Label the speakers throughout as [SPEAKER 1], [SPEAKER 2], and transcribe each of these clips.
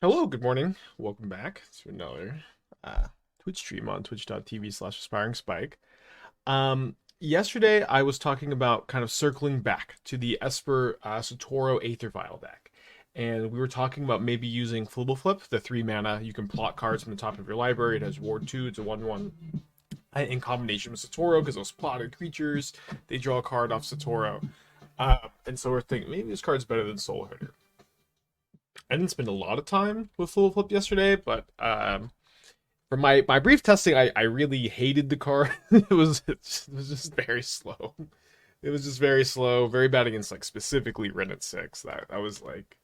[SPEAKER 1] Hello, good morning. Welcome back to another Twitch stream on twitch.tv/aspiringspike. Yesterday I was talking about kind of circling back to the Esper Satoru Aether Vial deck. And we were talking about maybe using Flibble Flip, the 3 mana. You can plot cards from the top of your library. It has Ward 2, it's a 1/1. In combination with Satoru, because those plotted creatures, they draw a card off Satoru. And so we're thinking maybe this card's better than Soul Hitter. I didn't spend a lot of time with Full Flip yesterday, but for my brief testing, I really hated the card. it was just very slow. It was just very slow, very bad against like specifically Ren at 6. That was like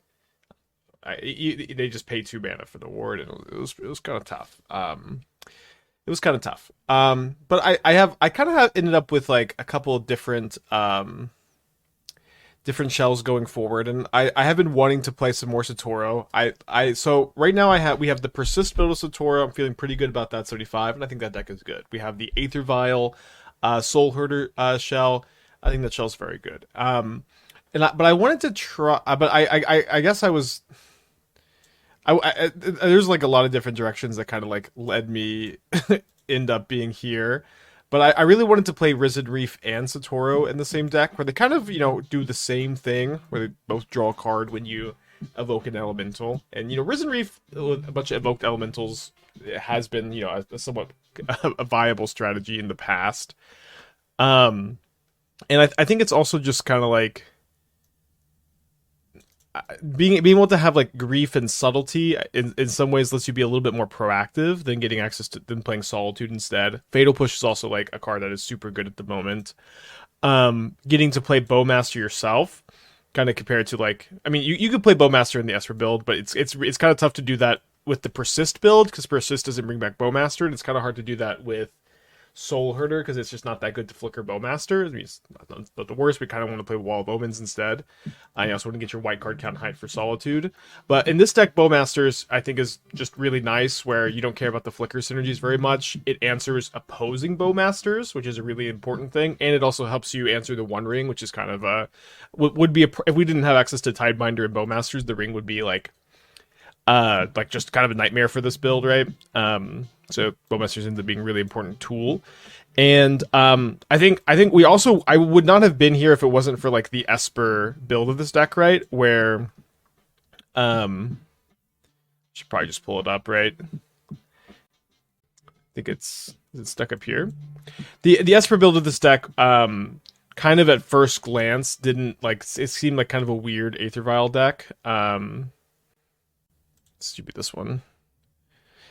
[SPEAKER 1] they just pay 2 mana for the ward, and it was kind of tough. It was kind of tough. But I kind of have ended up with like a couple of different shells going forward, and I have been wanting to play some more Satoru. So right now we have the Persist build of Satoru. I'm feeling pretty good about that 75, and I think that deck is good. We have the Aether Vial, Soul Herder shell. I think that shell's very good. But I wanted to try. But I guess I was. There's like a lot of different directions that kind of like led me end up being here. But I really wanted to play Risen Reef and Satoru in the same deck, where they kind of, do the same thing, where they both draw a card when you evoke an elemental. And, Risen Reef, with a bunch of evoked elementals, has been, a somewhat a viable strategy in the past. And I think it's also just kind of like being able to have like grief and subtlety in some ways lets you be a little bit more proactive than getting access to than playing solitude instead. Fatal Push is also like a card that is super good at the moment. Getting to play Bowmaster yourself, kind of compared to like, I mean, you could play Bowmaster in the Esper build, but it's kind of tough to do that with the Persist build because Persist doesn't bring back Bowmaster, and it's kind of hard to do that with Soul Herder because it's just not that good to flicker Bowmaster. I mean, it's not the worst. We kind of want to play Wall of Omens instead. You also want to get your white card count high for Solitude. But in this deck, Bowmasters I think is just really nice, where you don't care about the flicker synergies very much. It answers opposing Bowmasters, which is a really important thing, and it also helps you answer the One Ring, which is kind of would be if we didn't have access to Tidebinder and Bowmasters, the ring would be like just kind of a nightmare for this build, right? So Bowmasters ends up being a really important tool. And I think we also, I would not have been here if it wasn't for like the Esper build of this deck, right? Where should probably just pull it up, right? I think it's stuck up here. The Esper build of this deck kind of at first glance didn't like, it seemed like kind of a weird Aether Vial deck. Stupid this one.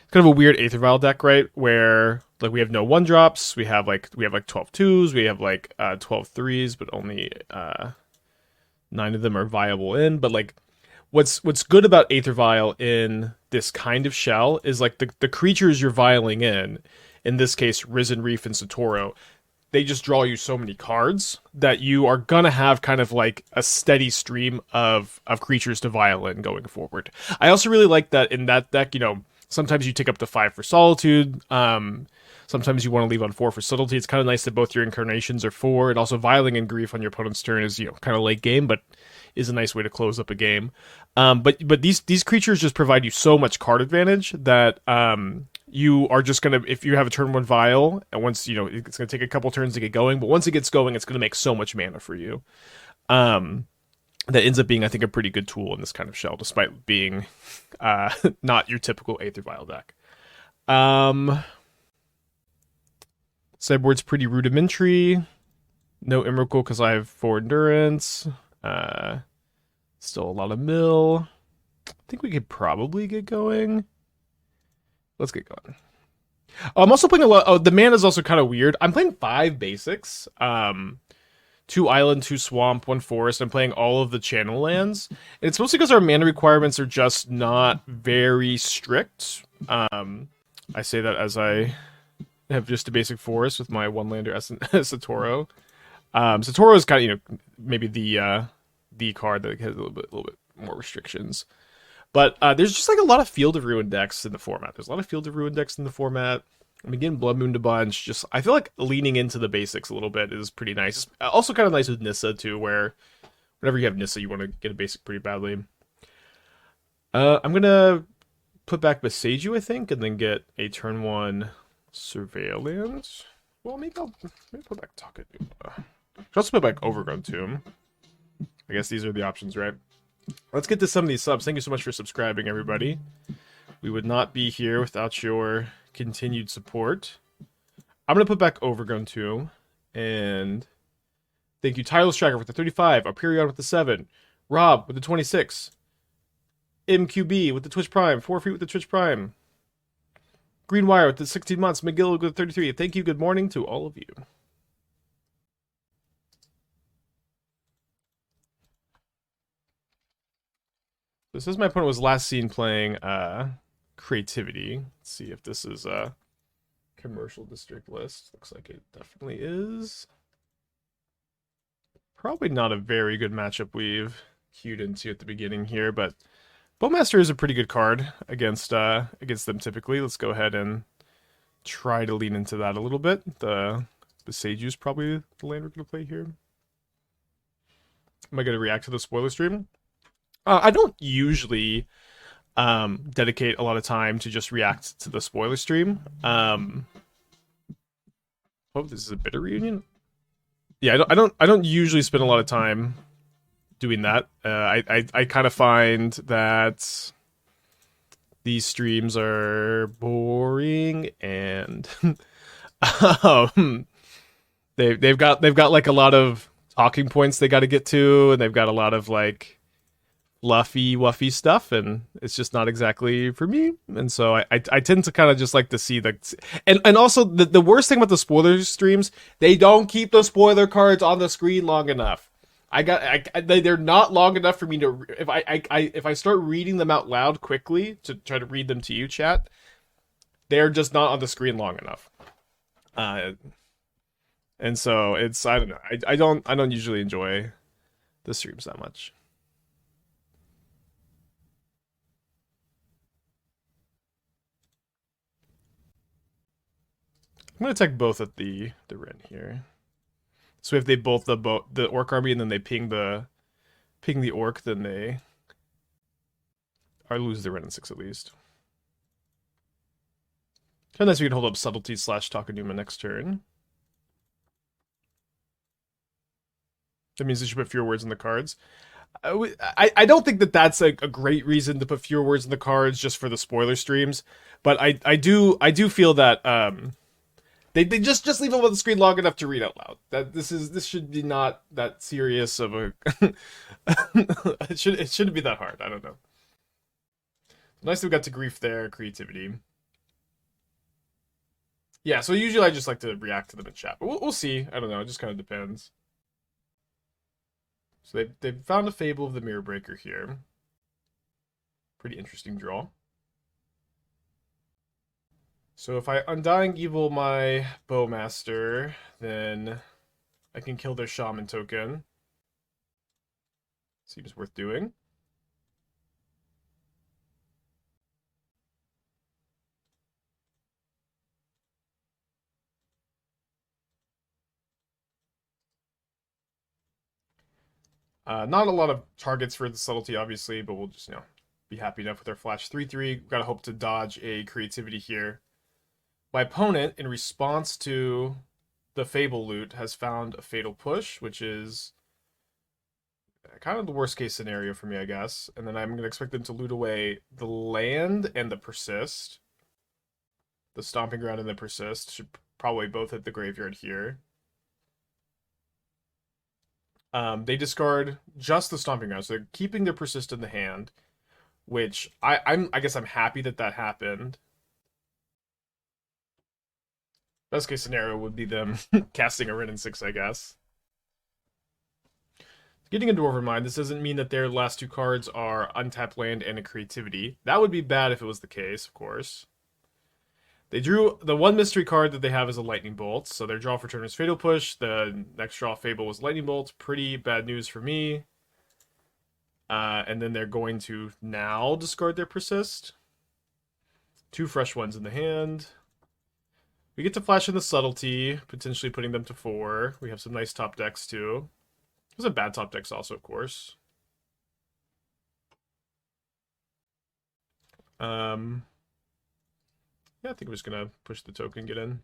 [SPEAKER 1] It's kind of a weird Aether Vial deck, right? Where like we have no 1-drops, we have like 12 2s, we have like 12 3s, but only 9 of them are viable in. But like what's good about Aether Vial in this kind of shell is like the creatures you're vialing in this case Risen Reef and Satoru, they just draw you so many cards that you are gonna have kind of like a steady stream of creatures to vial in going forward. I also really like that in that deck, sometimes you take up to 5 for Solitude. Sometimes you want to leave on 4 for Subtlety. It's kind of nice that both your incarnations are 4, and also vialing in Grief on your opponent's turn is kind of late game, but is a nice way to close up a game. But these creatures just provide you so much card advantage that you are just gonna, if you have a turn 1 vial, and once it's gonna take a couple turns to get going, but once it gets going, it's gonna make so much mana for you. That ends up being, I think, a pretty good tool in this kind of shell, despite being not your typical Aether Vial deck. Sideboard's pretty rudimentary. No Emrakul because I have 4 endurance. Still a lot of mill. I think we could probably get going. Let's get going. I'm also playing a lot. Oh, the mana is also kind of weird. I'm playing 5 basics. 2 island, 2 swamp, 1 forest. I'm playing all of the channel lands. And it's mostly because our mana requirements are just not very strict. I say that as I have just a basic forest with my 1-lander Satoru. Satoru is kind of, maybe the card that has a little bit more restrictions. But there's just like a lot of Field of Ruin decks in the format. There's a lot of Field of Ruin decks in the format. I'm getting Blood Moon a bunch. Just, I feel like leaning into the basics a little bit is pretty nice. Also kind of nice with Nissa too, where whenever you have Nissa, you want to get a basic pretty badly. I'm gonna put back Boseiju, I think, and then get a turn 1 Surveillance. Well, maybe I'll put back Takenuma. Should also put back Overgrown Tomb. I guess these are the options, right? Let's get to some of these subs. Thank you so much for subscribing, everybody. We would not be here without your continued support. I'm going to put back Overgrown Tomb. And thank you, Tireless Tracker with the 35. Aperion with the 7. Rob with the 26. MQB with the Twitch Prime. 4 Feet with the Twitch Prime. Green Wire with the 16 months. McGill with the 33. Thank you. Good morning to all of you. This is my opponent was last seen playing Creativity. Let's see if this is a commercial district list. Looks like it definitely is. Probably not a very good matchup we've queued into at the beginning here, but Bowmaster is a pretty good card against them typically. Let's go ahead and try to lean into that a little bit. The Boseiju is probably the land we're going to play here. Am I going to react to the spoiler stream? I don't usually dedicate a lot of time to just react to the spoiler stream. Oh, this is a bitter reunion? Yeah, I don't usually spend a lot of time doing that. I kind of find that these streams are boring and they've got like a lot of talking points they got to get to, and they've got a lot of like fluffy wuffy stuff, and it's just not exactly for me. And so I tend to kind of just like to see the and also the worst thing about the spoiler streams, they don't keep the spoiler cards on the screen long enough. They're not long enough for me to if I start reading them out loud quickly to try to read them to you, chat, they're just not on the screen long enough. And so it's I don't know. I don't usually enjoy the streams that much. I'm gonna attack both at the Ren here. So if they both the Orc army and then they ping the Orc, then they lose the Ren in 6 at least. Unless we can hold up Subtlety / Takenuma next turn. That means they should put fewer words in the cards. I don't think that that's a great reason to put fewer words in the cards just for the spoiler streams, but I do feel that They just leave them on the screen long enough to read out loud. That this should be not that serious of a. it shouldn't be that hard. I don't know. Nice that we got to grief there. Creativity. Yeah. So usually I just like to react to them in chat, but we'll see. I don't know. It just kind of depends. So they found a Fable of the Mirror Breaker here. Pretty interesting draw. So if I Undying Evil my Bowmaster, then I can kill their Shaman token. Seems worth doing. Not a lot of targets for the Subtlety, obviously, but we'll just, be happy enough with our flash 3/3. We've got to hope to dodge a Creativity here. My opponent, in response to the Fable loot, has found a Fatal Push, which is kind of the worst case scenario for me, I guess. And then I'm going to expect them to loot away the land and the Persist. The Stomping Ground and the Persist should probably both hit the graveyard here. They discard just the Stomping Ground, so they're keeping their Persist in the hand, which I guess I'm happy that happened. Best case scenario would be them casting a Ren in 6, I guess. Getting into Overmind, this doesn't mean that their last 2 cards are untapped land and a Creativity. That would be bad if it was the case, of course. They drew the one mystery card that they have is a Lightning Bolt, so their draw for turn is Fatal Push. The next draw Fable was Lightning Bolt. Pretty bad news for me. And then they're going to now discard their Persist. 2 fresh ones in the hand. We get to flash in the Subtlety, potentially putting them to 4. We have some nice top decks, too. There's some bad top decks also, of course. Yeah, I think I'm just gonna push the token, get in.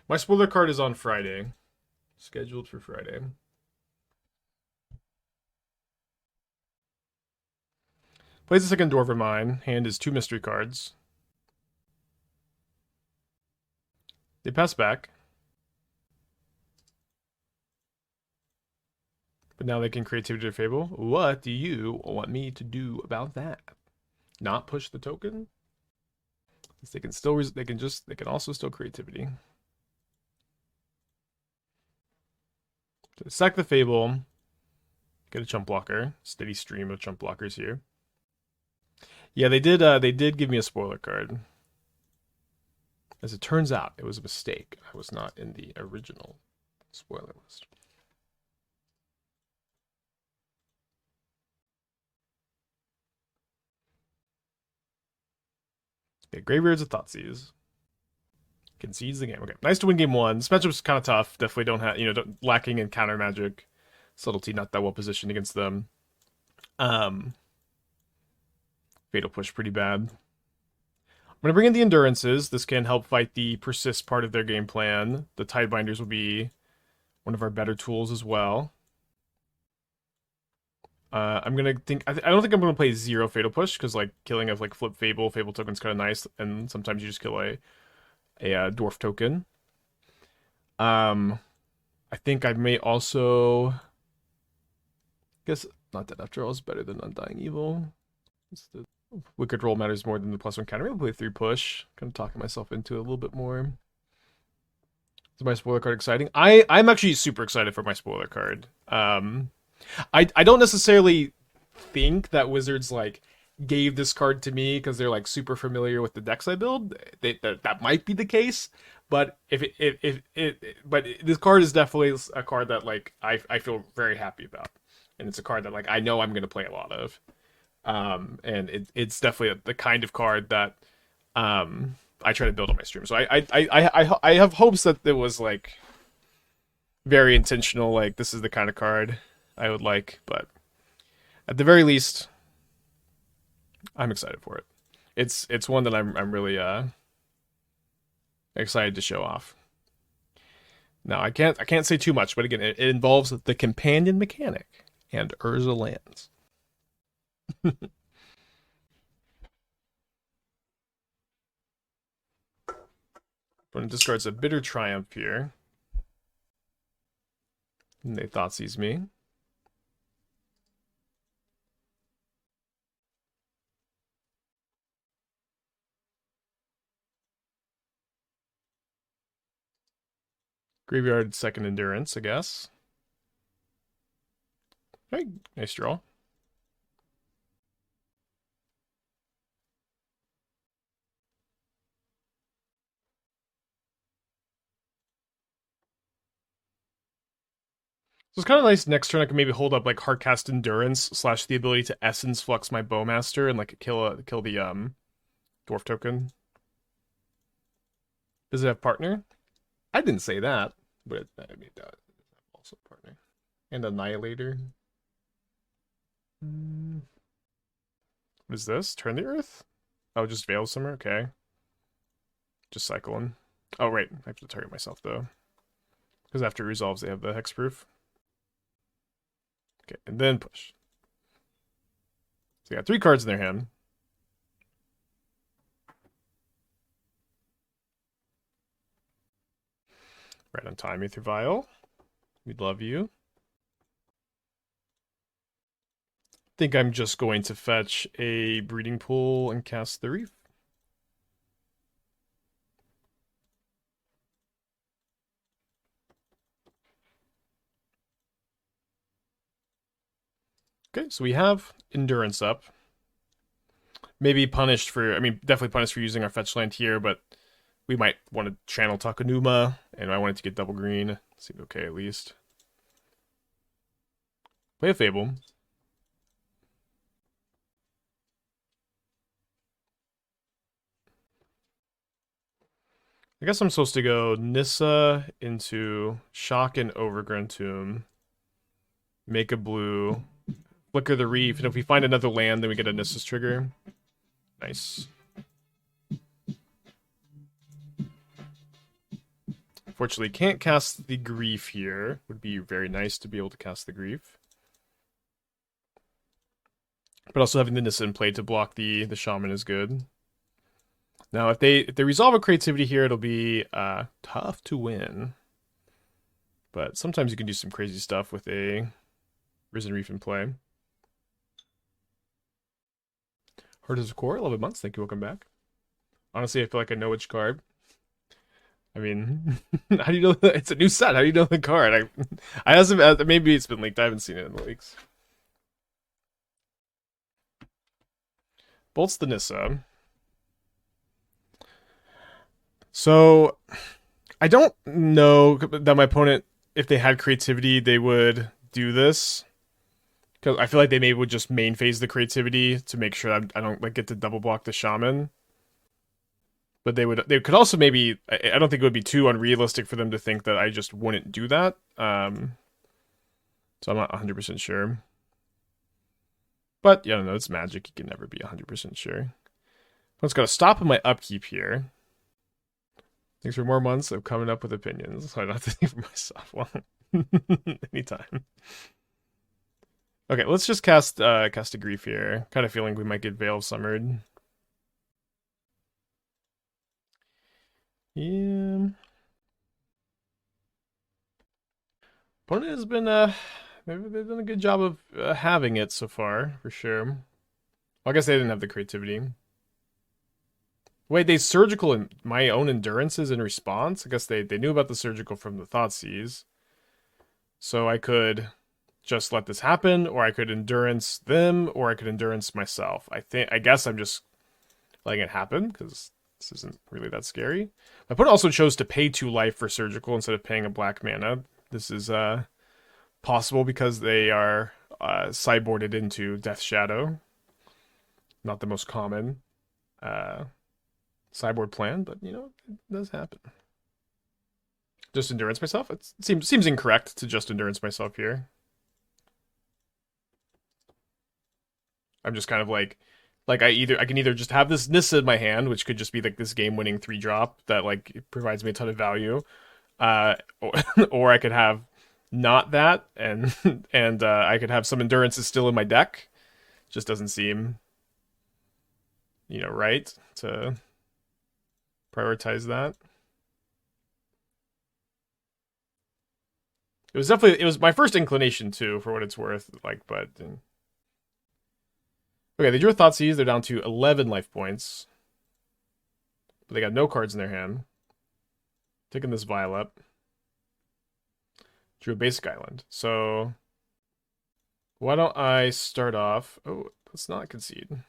[SPEAKER 1] My spoiler card is on Friday. Scheduled for Friday. Plays a second Dwarf of mine. Hand is 2 mystery cards. They pass back. But now they can creativity or fable. What do you want me to do about that? Not push the token? They can still they can also still creativity. So sack the fable. Get a chump blocker. Steady stream of chump blockers here. Yeah, they did give me a spoiler card. As it turns out, it was a mistake. I was not in the original spoiler list. Okay, Graveyards of Thoughtseize. Concedes the game. Okay, nice to win game 1. This matchup's kind of tough. Definitely don't have, lacking in counter magic. Subtlety not that well positioned against them. Fatal Push pretty bad. I'm going to bring in the Endurances. This can help fight the Persist part of their game plan. The Tidebinders will be one of our better tools as well. I'm going to think... I don't think I'm going to play 0 Fatal Push, because, killing a, flip Fable token's kind of nice, and sometimes you just kill a Dwarf token. I think I may also... I guess not that after all is better than Undying Evil. It's the Wicked Roll matters more than the +1 counter. Maybe I'll play 3 push. Kind of talking myself into it a little bit more. Is my spoiler card exciting? I'm actually super excited for my spoiler card. I don't necessarily think that Wizards gave this card to me because they're super familiar with the decks I build. That might be the case, but but this card is definitely a card that I feel very happy about, and it's a card that I know I'm going to play a lot of. And it's definitely the kind of card that I try to build on my stream. So I have hopes that it was very intentional. This is the kind of card I would like, but at the very least, I'm excited for it. It's one that I'm really excited to show off. Now I can't say too much, but again, it involves the companion mechanic and Urza lands. Opponent discards a Bitter Triumph here. And they Thoughtseize me. Graveyard second Endurance, I guess. Right, nice draw. So it's kind of nice next turn I can maybe hold up Heartcast Endurance / the ability to Essence Flux my Bowmaster and kill the Dwarf token. Does it have partner? I didn't say that, but I mean that also partner. And Annihilator. What is this? Turn the Earth? Oh, just Veil Simmer? Okay. Just cycling. Oh, right. I have to target myself, though. Because after it resolves, they have the hexproof. Okay, and then push. So they got 3 cards in their hand. Right on time, Aether Vial. We love you. I think I'm just going to fetch a Breeding Pool and cast the Reef. Okay, so we have Endurance up. Maybe punished for, definitely punished for using our fetch land here, but we might want to channel Takenuma, and I wanted to get double green. Seemed okay at least. Play a Fable. I guess I'm supposed to go Nissa into Shock and Overgrown Tomb. Make a blue. Flicker the Reef, and if we find another land, then we get a Nissa's trigger. Nice. Unfortunately, can't cast the Grief here. Would be very nice to be able to cast the Grief. But also having the Nissa in play to block the Shaman is good. Now, if they resolve a creativity here, it'll be tough to win. But sometimes you can do some crazy stuff with a Risen Reef in play. Heart as a Core, 11 months. Thank you, welcome back. Honestly, I feel like I know which card. I mean, how do you know that? It's a new set? How do you know the card? I hasn't, maybe it's been leaked. I haven't seen it in the leaks. Bolts the Nissa. So, I don't know that my opponent, if they had creativity, they would do this. Because I feel like they maybe would just main phase the creativity to make sure I don't like get to double block the Shaman. But they could also maybe, I don't think it would be too unrealistic for them to think that I just wouldn't do that. So I'm not 100% sure. But, yeah, no, it's Magic. You can never be 100% sure. Let's got to stop in my upkeep here. Thanks for more months of coming up with opinions. So I don't have to think for myself. Well, anytime. Okay, let's just cast a Grief here. Kind of feeling we might get Veil of Summered. Yeah. Opponent has been they've done a good job of having it so far, for sure. Well, I guess they didn't have the creativity. Wait, they surgical in my own endurances in response? I guess they knew about the surgical from the Thoughtseize. So I could just let this happen, or I could endurance them, or I could endurance myself. I guess I'm just letting it happen, because this isn't really that scary. My opponent also chose to pay 2 life for surgical instead of paying a black mana. This is possible because they are sideboarded into Death Shadow. Not the most common sideboard plan, but you know, it does happen. Just endurance myself? It seems incorrect to just endurance myself here. I'm just kind of like I can either just have this Nissa in my hand, which could just be like this game-winning 3-drop that like provides me a ton of value, or I could have not that, and I could have some endurances still in my deck. Just doesn't seem, you know, right to prioritize that. It was my first inclination too, for what it's worth. Like, but. Okay, they drew a Thoughtseize. They're down to 11 life points. But they got no cards in their hand. Taking this Vial up. Drew a basic island. So, why don't I start off... Oh, let's not concede. I'm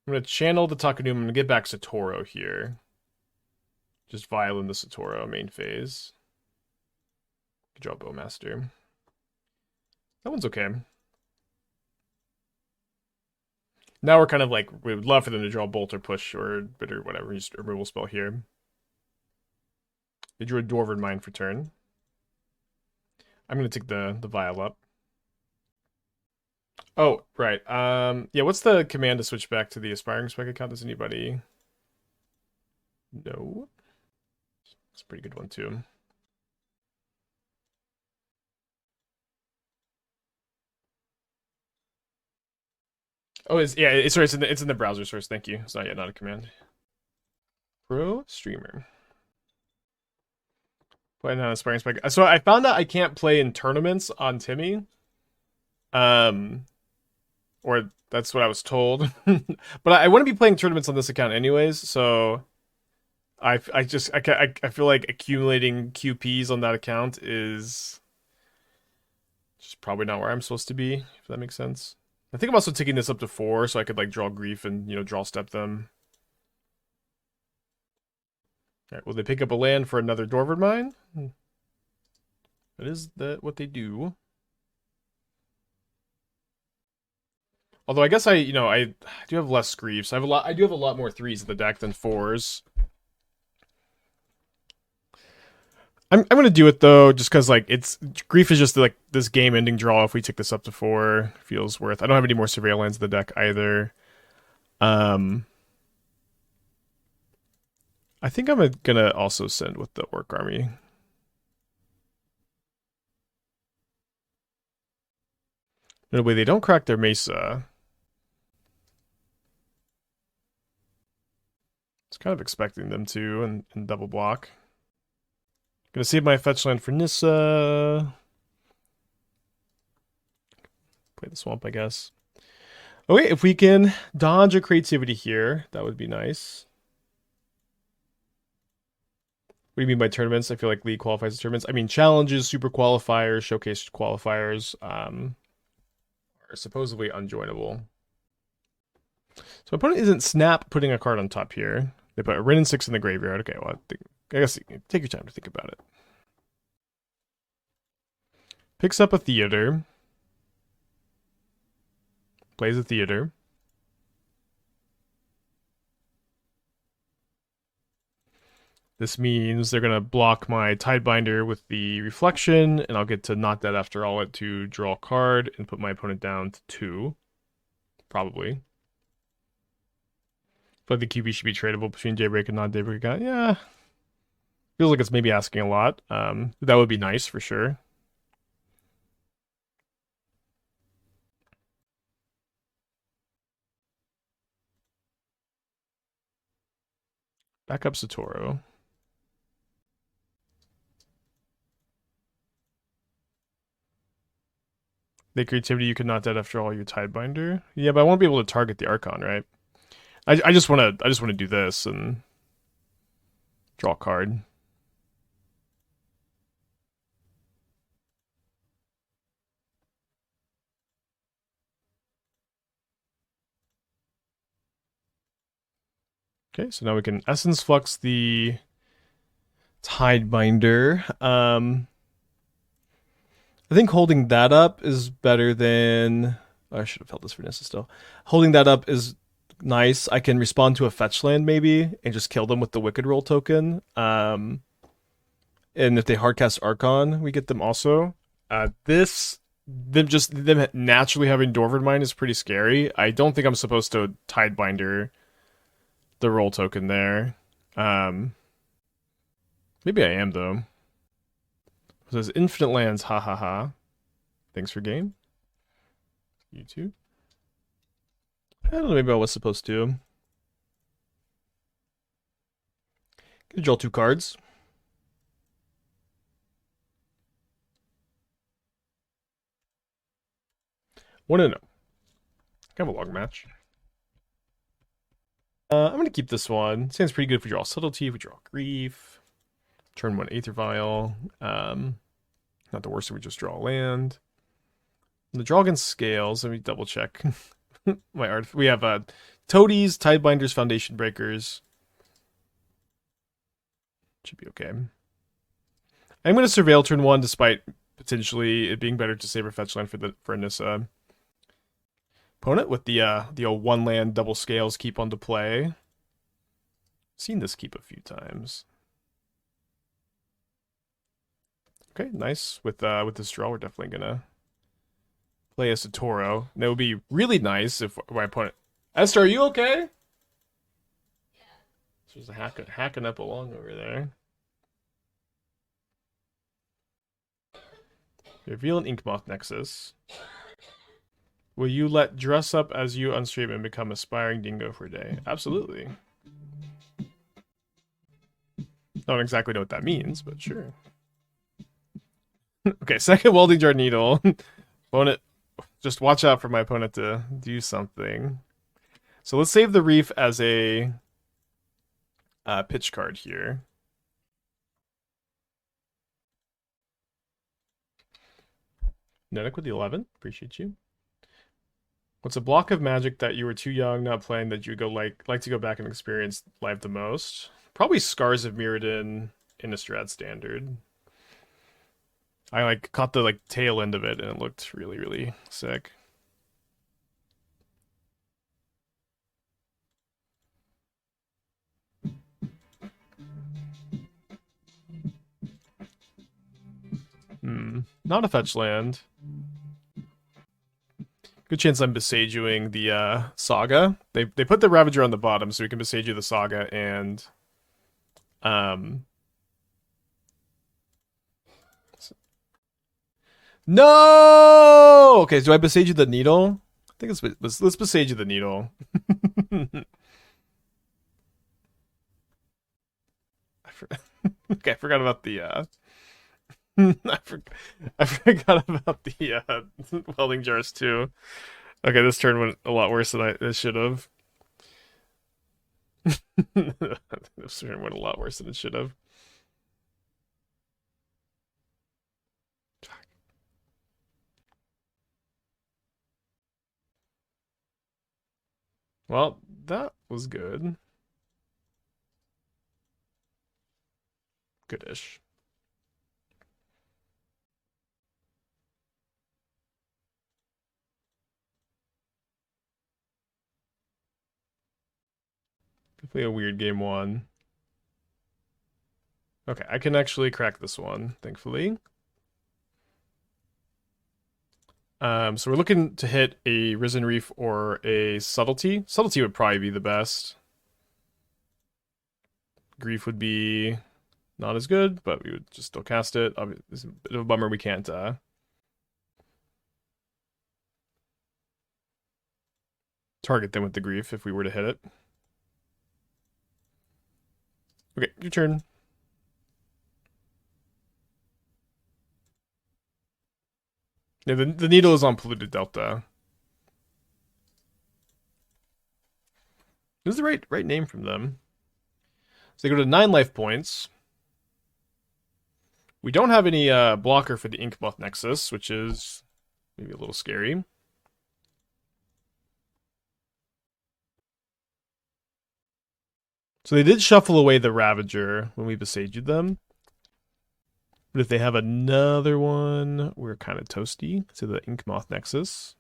[SPEAKER 1] going to channel the Takenuma. I'm going to get back Satoru here. Just Vial in the Satoru main phase. Draw Bowmaster. That one's okay. Now we're kind of like, we would love for them to draw Bolt or Push or Bitter, whatever, just a removal spell here. They drew a Dwarven Mine for turn. I'm going to take the Vial up. Oh, right. Yeah, what's the command to switch back to the Aspiring Spec account? Does anybody know? It's a pretty good one, too. Oh, sorry, it's in the browser source. Thank you. It's not yet, not a command. Pro streamer. Playing on Aspiring Spec. So I found out I can't play in tournaments on Timmy. Or that's what I was told. But I want to be playing tournaments on this account anyways, so I feel like accumulating QPs on that account is just probably not where I'm supposed to be, if that makes sense. I think I'm also taking this up to 4, so I could like draw Grief and, you know, draw step them. Alright, will they pick up a land for another Dwarven Mine? That is what they do. Although I guess I do have less Griefs. I do have a lot more 3s in the deck than 4s. I'm gonna do it though, just because like it's grief is just like this game ending draw. If we tick this up to 4, feels worth. I don't have any more surveillance in the deck either. Um, I think I'm gonna also send with the Orc Army. No way, they don't crack their Mesa. I was kind of expecting them to, and double block. Gonna save my fetch land for Nissa. Play the swamp, I guess. Okay, if we can dodge a creativity here, that would be nice. What do you mean by tournaments? I feel like League qualifies as tournaments. I mean, challenges, super qualifiers, showcase qualifiers are supposedly unjoinable. So my opponent isn't snap putting a card on top here. They put a Rin and 6 in the graveyard. Okay, well, I guess take your time to think about it. Picks up a theater. Plays a theater. This means they're going to block my Tidebinder with the reflection, and I'll get to not that after all it to draw a card and put my opponent down to 2. Probably. But the QB should be tradable between Daybreak and non-Daybreak. Yeah. Feels like it's maybe asking a lot. That would be nice for sure. Back up Satoru. The creativity you could not dead after all your Tidebinder. Yeah, but I won't be able to target the Archon, right? I just wanna do this and draw a card. Okay, so now we can Essence Flux the Tidebinder. I think holding that up is better than. Oh, I should have held this for Nissa still. Holding that up is nice. I can respond to a fetch land maybe and just kill them with the Wicked Roll token. And if they hardcast Archon, we get them also. Them naturally having Dwarven Mine is pretty scary. I don't think I'm supposed to Tidebinder the roll token there. Maybe I am though. It says infinite lands, ha ha ha. Thanks for game. You too. I don't know, maybe I was supposed to. Gonna draw 2 cards. Want to know. Kind of a long match. I'm gonna keep this one. Sounds pretty good if we draw Subtlety, if we draw Grief. Turn 1 Aether Vial. Not the worst if we just draw a land. The draw against scales. Let me double check my art. We have Toadies, Tidebinders, Foundation Breakers. Should be okay. I'm going to surveil turn 1 despite potentially it being better to save a fetch land for Nissa. Opponent with the old 1 land double scales keep onto play. Seen this keep a few times. Okay, nice. With this draw, we're definitely gonna play a Satoru. And it would be really nice if my opponent. Esther, are you okay? Yeah. She's hacking up along over there. Reveal an Inkmoth Nexus. Will you let dress up as you unstream and become aspiring dingo for a day? Absolutely. Don't exactly know what that means, but sure. Okay, second welding jar needle. Opponent, just watch out for my opponent to do something. So let's save the reef as a pitch card here. Nenic with the 11. Appreciate you. What's a block of magic that you were too young not playing that you go like to go back and experience live the most? Probably Scars of Mirrodin in Innistrad Standard. I like caught the like tail end of it and it looked really, really sick. Not a fetch land. Good chance I'm Boseijuing the Saga. They put the Ravager on the bottom, so we can Boseiju the Saga and No! Okay, do I Boseiju the Needle? I think let's Boseiju the Needle. Okay, I forgot about the I forgot about the welding jars too. Okay, this turn went a lot worse than it should have. This turn went a lot worse than it should have. Well, that was good. Goodish. Definitely a weird game one. Okay, I can actually crack this one, thankfully. So we're looking to hit a Risen Reef or a Subtlety. Subtlety would probably be the best. Grief would be not as good, but we would just still cast it. It's a bit of a bummer we can't target them with the Grief if we were to hit it. Okay, your turn. Yeah, the needle is on Polluted Delta. This is the right name from them. So they go to 9 life points. We don't have any blocker for the Inkmoth Nexus, which is maybe a little scary. So they did shuffle away the Ravager when we Boseiju them. But if they have another one, we're kind of toasty to the Inkmoth Nexus.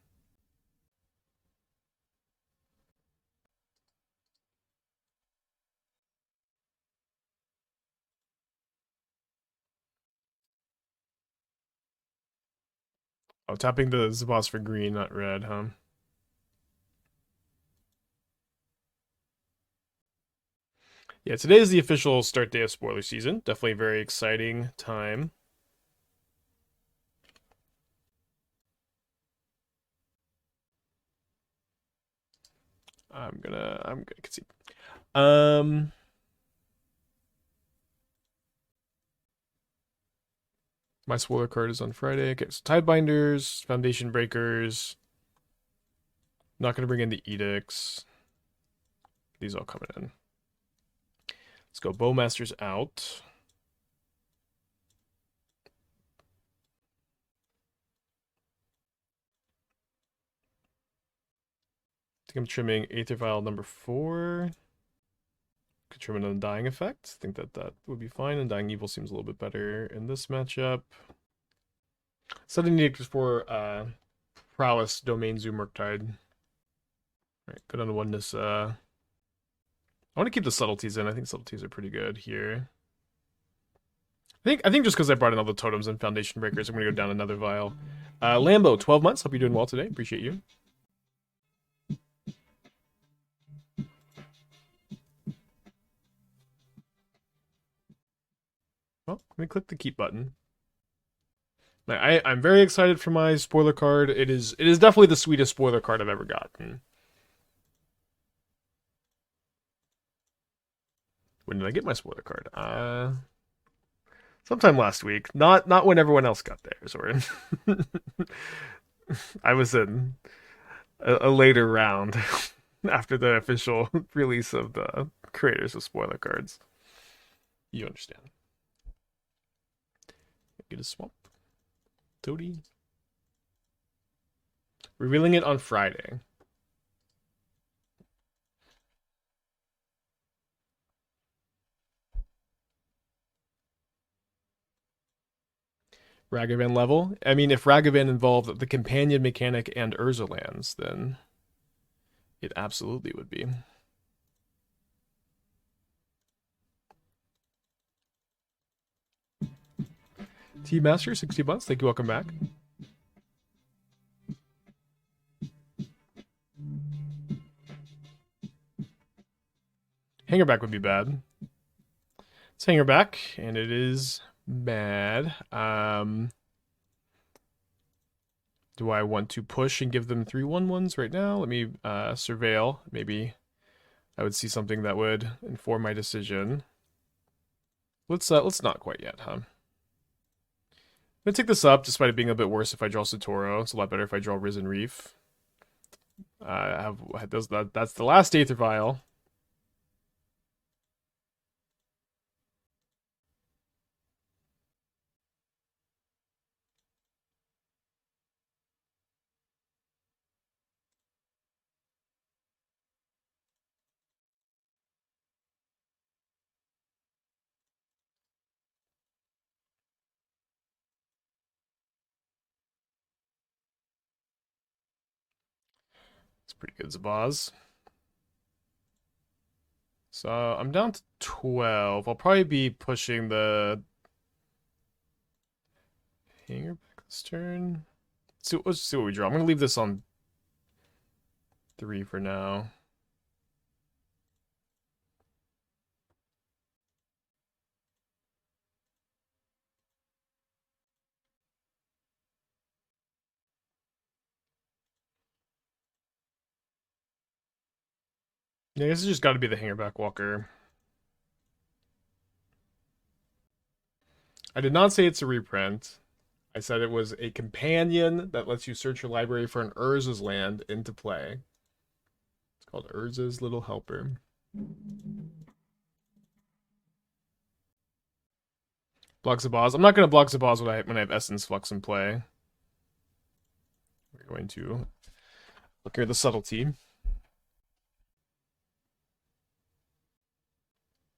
[SPEAKER 1] Oh, tapping the Zabos for green, not red, huh? Yeah, today is the official start day of spoiler season. Definitely a very exciting time. I'm gonna concede. My spoiler card is on Friday. Okay, so Tidebinders, Foundation Breakers. Not gonna bring in the Edicts. These all coming in. Let's go Bowmasters out. I think I'm trimming Aether Vial number 4. Could trim an Undying effect. I think that would be fine. Undying Evil seems a little bit better in this matchup. Sudden Edict for Prowess, Domain Zoom Murktide. Alright, good on one Nissa. I want to keep the subtleties in. I think subtleties are pretty good here. I think just because I brought in all the totems and foundation breakers, I'm gonna go down another vial. Lambo, 12 months. Hope you're doing well today. Appreciate you. Well, let me click the keep button. I'm very excited for my spoiler card. It is definitely the sweetest spoiler card I've ever gotten. When did I get my spoiler card? Sometime last week. Not when everyone else got theirs, or I was in a later round after the official release of the creators of spoiler cards. You understand. Get a swamp. Toady. Revealing it on Friday. Ragavan level. I mean, if Ragavan involved the companion mechanic and Urza lands, then it absolutely would be. T-Master, 60 months. Thank you. Welcome back. Hangerback would be bad. It's Hangerback, and it is bad. Do I want to push and give them 3/1/1s right now? Let me surveil. Maybe I would see something that would inform my decision. Let's not quite yet, huh? I'm gonna take this up, despite it being a bit worse if I draw Satoru. It's a lot better if I draw Risen Reef. That's the last Aether Vial. It's pretty good, Zabaz. So I'm down to 12. I'll probably be pushing the Hanger back this turn. Let's see what we draw. I'm gonna leave this on 3 for now. Yeah, I guess it's just got to be the Hangerback Walker. I did not say it's a reprint. I said it was a companion that lets you search your library for an Urza's land into play. It's called Urza's Little Helper. Block Zabaz. I'm not going to block Zabaz when I have Essence Flux in play. We're going to look here at the Subtlety.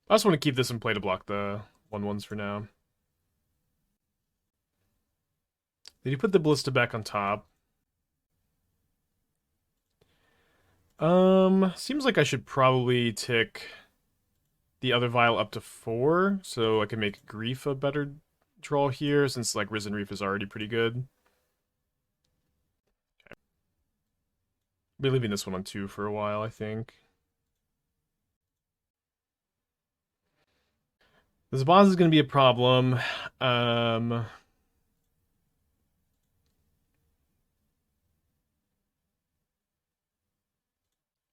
[SPEAKER 1] I just want to keep this in play to block the 1/1s for now. Did you put the Ballista back on top? Seems like I should probably tick the other vial up to 4, so I can make Grief a better draw here, since like Risen Reef is already pretty good. Okay. I'll be leaving this one on 2 for a while, I think. This boss is going to be a problem. I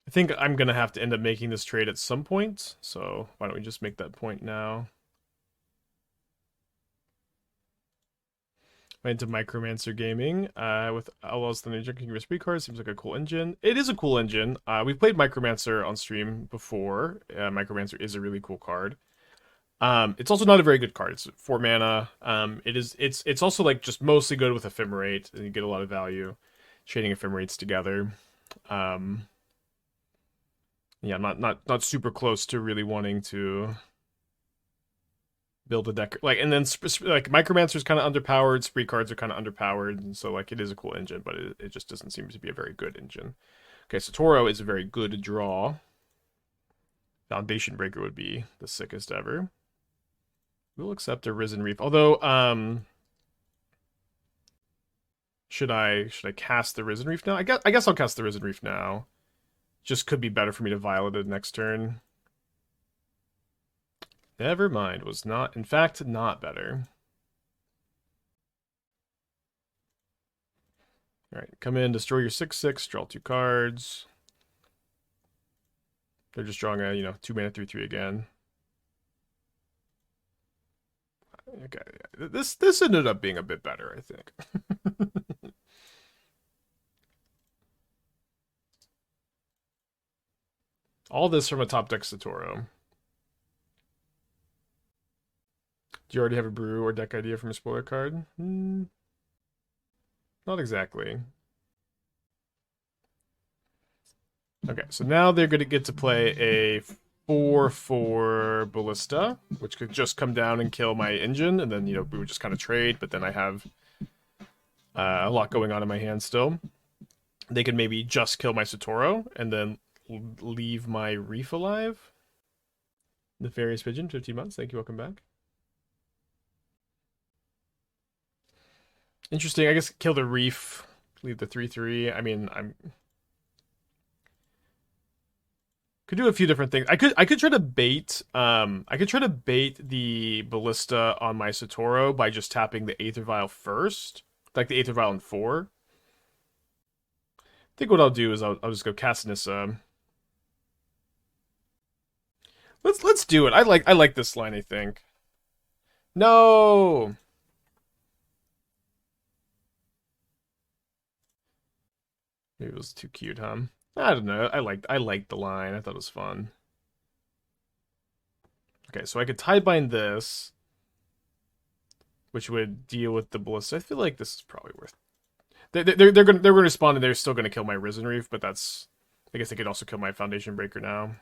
[SPEAKER 1] think I'm going to have to end up making this trade at some point, so why don't we just make that point now. Went to Micromancer Gaming with Outlaws Thunder Drinking Recipe cards. Seems like a cool engine. It is a cool engine. We've played Micromancer on stream before. Micromancer is a really cool card. It's also not a very good card. It's 4 mana. It's also like just mostly good with Ephemerate, and you get a lot of value trading Ephemerates together. Yeah, I'm not super close to really wanting to build a deck like, and then like Micromancer's kind of underpowered, spree cards are kind of underpowered, and so like it is a cool engine, but it just doesn't seem to be a very good engine. Okay, Satoru is a very good draw. Foundation Breaker would be the sickest ever. We'll accept a Risen Reef, although should I cast the Risen Reef now? I guess I'll cast the Risen Reef now. Just could be better for me to Violet it next turn. Never mind, was not, in fact, not better. Alright, come in, destroy your 6/6, draw 2 cards. They're just drawing a, 2 mana 3/3 again. Okay, this ended up being a bit better, I think. All this from a top deck Satoru. Do you already have a brew or deck idea from a spoiler card? Not exactly. Okay, so now they're going to get to play a 4/4 Ballista, which could just come down and kill my engine, and then, we would just kind of trade, but then I have a lot going on in my hand still. They could maybe just kill my Satoru, and then leave my Reef alive. Nefarious Pigeon, 15 months. Thank you. Welcome back. Interesting. I guess kill the Reef, leave the 3/3. I mean, I'm could do a few different things. I could try to bait I could try to bait the Ballista on my Satoru by just tapping the Aether Vial first. Like the Aether Vial in 4. I think what I'll do is I'll just go cast Nissa. Let's do it. I like this line, I think. No. Maybe it was too cute, huh? I don't know. I liked the line. I thought it was fun. Okay, so I could Tidebind this, which would deal with the Ballista. I feel like this is probably worth. They're gonna respond and they're still gonna kill my Risen Reef, but that's. I guess they could also kill my Foundation Breaker now.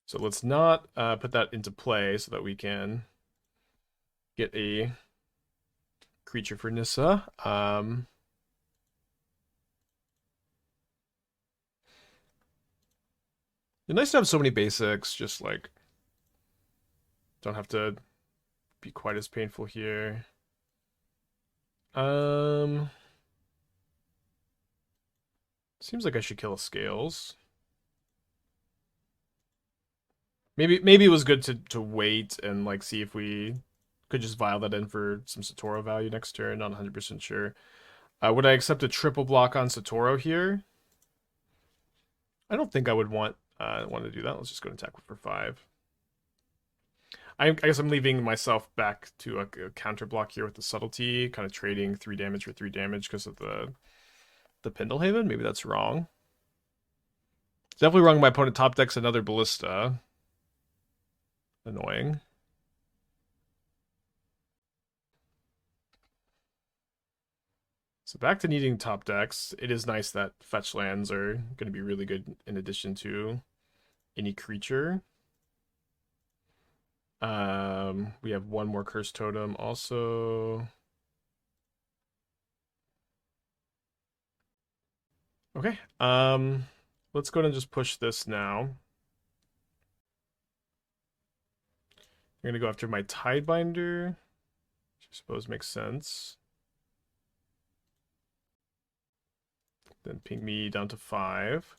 [SPEAKER 1] So let's not put that into play so that we can get a creature for Nissa. It's nice to have so many basics, just like don't have to be quite as painful here. Seems like I should kill a Scales. Maybe it was good to wait and like see if we could just vial that in for some Satoru value next turn. Not 100% sure. Would I accept a triple block on Satoru here? I don't think I would want to do that. Let's just go and attack for 5. I guess I'm leaving myself back to a counter block here with the Subtlety, kind of trading 3 damage for 3 damage because of the Pendlehaven. Maybe that's wrong. It's definitely wrong. My opponent top decks another Ballista. Annoying. So back to needing top decks. It is nice that fetch lands are going to be really good in addition to any creature. We have one more Cursed Totem also. Okay. Let's go ahead and just push this now. I'm gonna go after my Tidebinder, which I suppose makes sense. Then ping me down to 5.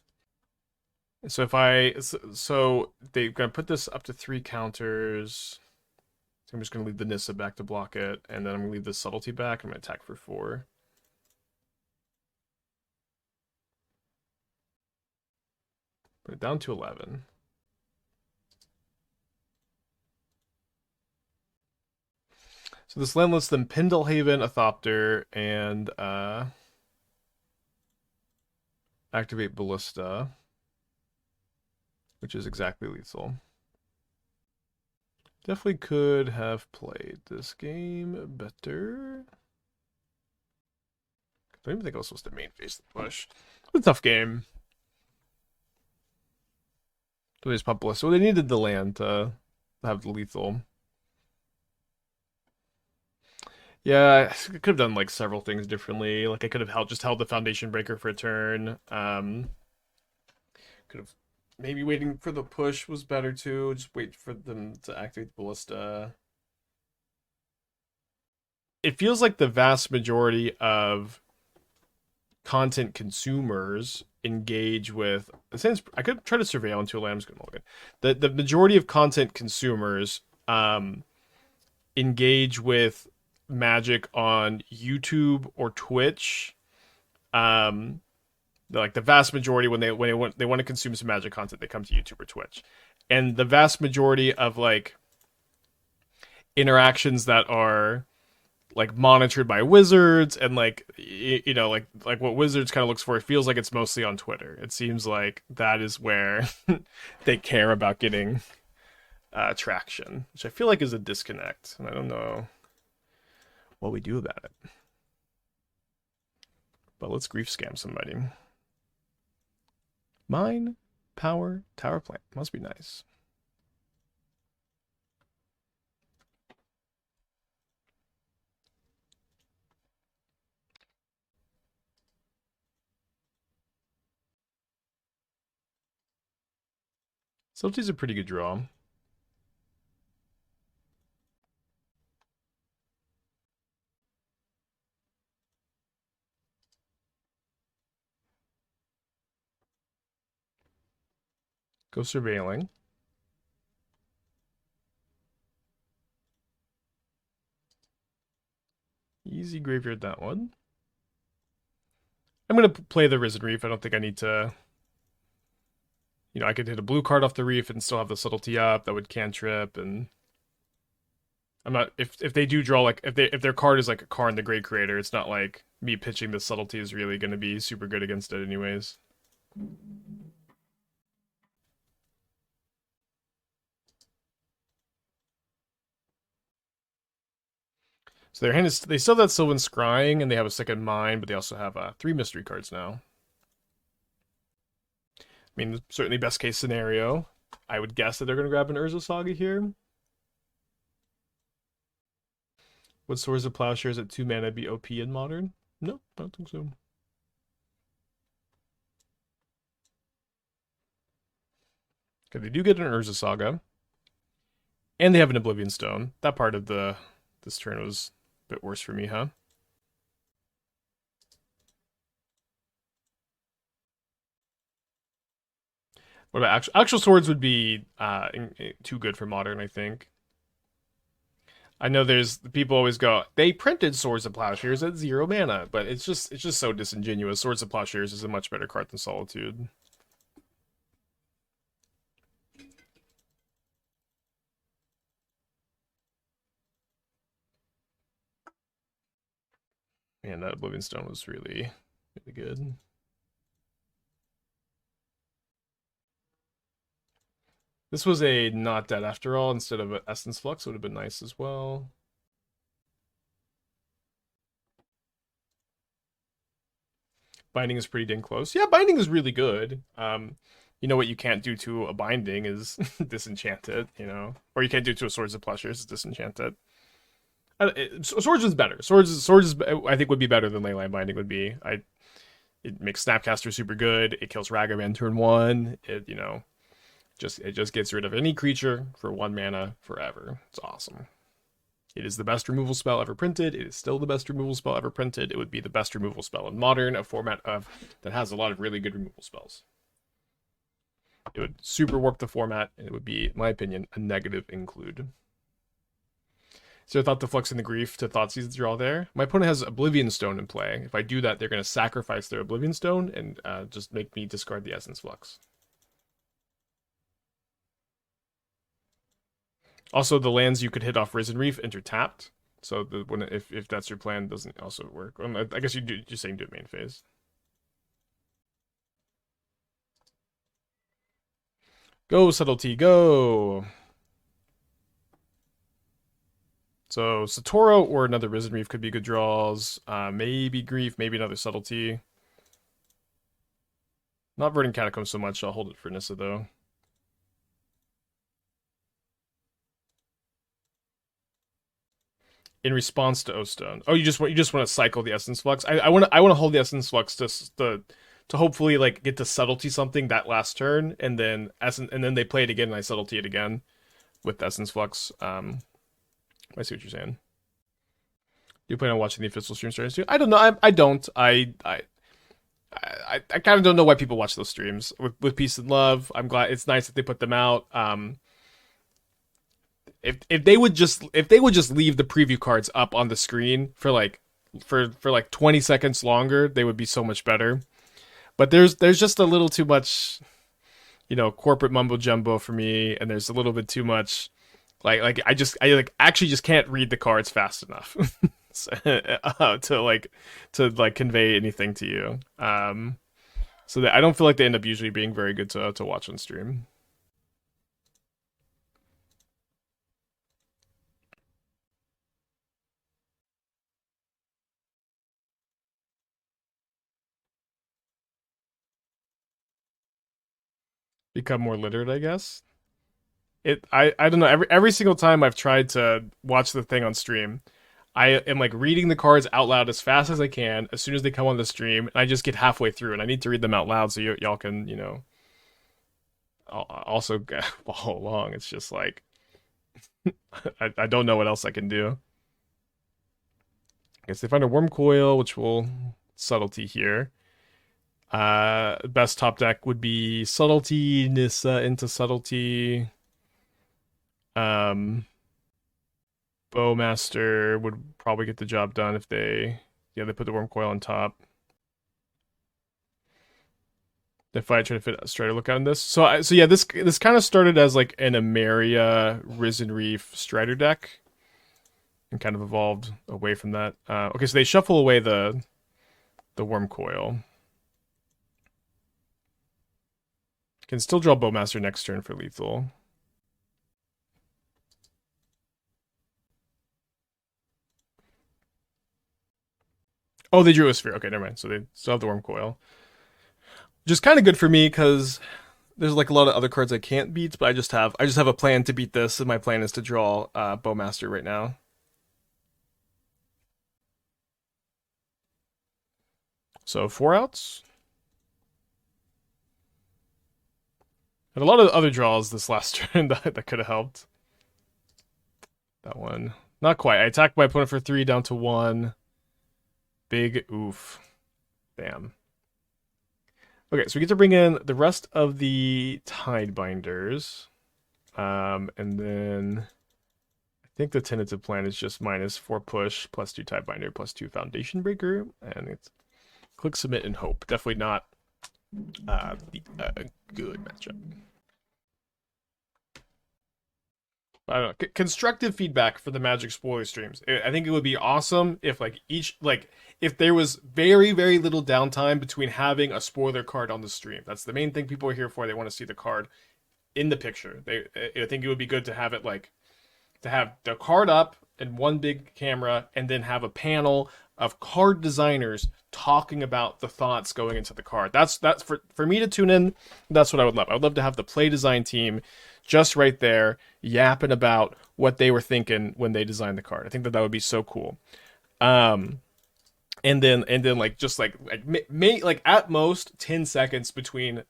[SPEAKER 1] So if so they're gonna put this up to 3 counters. So I'm just gonna leave the Nissa back to block it, and then I'm gonna leave the Subtlety back. I'm gonna attack for 4. Put it down to 11. So this land lets them Pendlehaven, a Thopter, and activate Ballista, which is exactly lethal. Definitely could have played this game better. I don't even think I was supposed to main face the push. It was a tough game. So they just pop Ballista. Well, they needed the land to have the lethal. Yeah, I could have done like several things differently. Like I could have just held the Foundation Breaker for a turn. Could have maybe waiting for the push was better too. Just wait for them to activate the Ballista. It feels like the vast majority of content consumers engage with. I could try to surveil into a lamb's good mulligan. The majority of content consumers engage with Magic on YouTube or Twitch. Like the vast majority when they want to consume some Magic content, they come to YouTube or Twitch, and the vast majority of like interactions that are like monitored by Wizards and like like what Wizards kind of looks for, it feels like it's mostly on Twitter. It seems like that is where they care about getting traction, which I feel like is a disconnect, and I don't know what we do about it. But let's grief scam somebody. Mine, power, tower plant. Must be nice. Subtlety's a pretty good draw. Go Surveilling. Easy graveyard that one. I'm going to play the Risen Reef. I don't think I need to... You know, I could hit a blue card off the Reef and still have the Subtlety up. That would cantrip, and... I'm not... If they do draw, like... If their card is like a Karn the Great Creator, it's not like me pitching the Subtlety is really going to be super good against it anyways. So their hand is... They still have that Sylvan Scrying, and they have a second Mine, but they also have 3 mystery cards now. I mean, certainly best case scenario. I would guess that they're going to grab an Urza Saga here. Would Swords of Plowshares at 2 mana be OP in Modern? No, I don't think so. Okay, they do get an Urza Saga. And they have an Oblivion Stone. That part of this turn was a bit worse for me, huh? What about actual swords would be too good for Modern, I think. I know there's people always go, they printed Swords of Plowshares at 0 mana, but it's just so disingenuous. Swords of Plowshares is a much better card than Solitude. Man, that Oblivion Stone was really, really good. This was a not dead after all instead of an Essence Flux. Would have been nice as well. Binding is pretty dang close. Yeah, Binding is really good. You know what you can't do to a Binding is disenchant it, you know? Or you can't do to a Swords of Plowshares is disenchant it. Swords is better. Swords is, I think, would be better than Leyline Binding would be. It makes Snapcaster super good. It kills Ragavan turn 1. It, you know... it just gets rid of any creature for 1 mana forever. It's awesome. It is the best removal spell ever printed. It is still the best removal spell ever printed. It would be the best removal spell in Modern, a format that has a lot of really good removal spells. It would super warp the format, and it would be, in my opinion, a negative include. So I thought the Flux and the Grief to Thoughtseize draw there. My opponent has Oblivion Stone in play. If I do that, they're going to sacrifice their Oblivion Stone and just make me discard the Essence Flux. Also, the lands you could hit off Risen Reef enter tapped. So if that's your plan, doesn't also work. I guess you're just saying do it main phase. Go, Subtlety, go! So Satoru or another Risen Reef could be good draws. Maybe Grief, maybe another Subtlety. Not Verdant Catacombs so much. I'll hold it for Nissa, though. In response to O-Stone. Oh, you just want to cycle the Essence Flux. I want to hold the Essence Flux to hopefully like get to Subtlety something that last turn, and then they play it again and I Subtlety it again with Essence Flux. I see what you're saying. Do you plan on watching the official stream streams too? I don't know. I don't. I kind of don't know why people watch those streams with Peace and Love. I'm glad it's nice that they put them out. If they would just leave the preview cards up on the screen for like 20 seconds longer, they would be so much better. But there's just a little too much, you know, corporate mumbo jumbo for me, and there's a little bit too much like I actually just can't read the cards fast enough to convey anything to you. So that I don't feel like they end up usually being very good to watch on stream. Become more literate, I guess. I don't know. Every single time I've tried to watch the thing on stream, I am like reading the cards out loud as fast as I can as soon as they come on the stream, and I just get halfway through, and I need to read them out loud so y'all can, you know, also all along. It's just like I don't know what else I can do. I guess they find a Worm Coil, which will Subtlety here. Best top deck would be Subtlety, Nissa into Subtlety. Bowmaster would probably get the job done if they put the Worm Coil on top. If I try to fit a Strider lookout in this. So yeah, this kind of started as like an Emeria Risen Reef Strider deck. And kind of evolved away from that. Okay, so they shuffle away the Worm Coil. Can still draw Bowmaster next turn for lethal. Oh, they drew a sphere. Okay, never mind. So they still have the Worm Coil. Which is kind of good for me because there's like a lot of other cards I can't beat, but I just have a plan to beat this, and my plan is to draw Bowmaster right now. So 4 outs. Had a lot of other draws this last turn that could have helped. That one. Not quite. I attacked my opponent for 3 down to 1. Big oof. Damn. Okay, so we get to bring in the rest of the Tidebinders. And then I think the tentative plan is just -4 push, +2 Tidebinder, +2 Foundation Breaker. And it's click submit and hope. Definitely not a good matchup. I don't know. Constructive feedback for the Magic spoiler streams. I think it would be awesome if if there was very, very little downtime between having a spoiler card on the stream. That's the main thing people are here for. They want to see the card in the picture. I think it would be good to have it to have the card up in one big camera and then have a panel of card designers talking about the thoughts going into the card. That's for me to tune in. That's what I would love. I would love to have the play design team just right there yapping about what they were thinking when they designed the card. I think that would be so cool. And then like just like at most 10 seconds between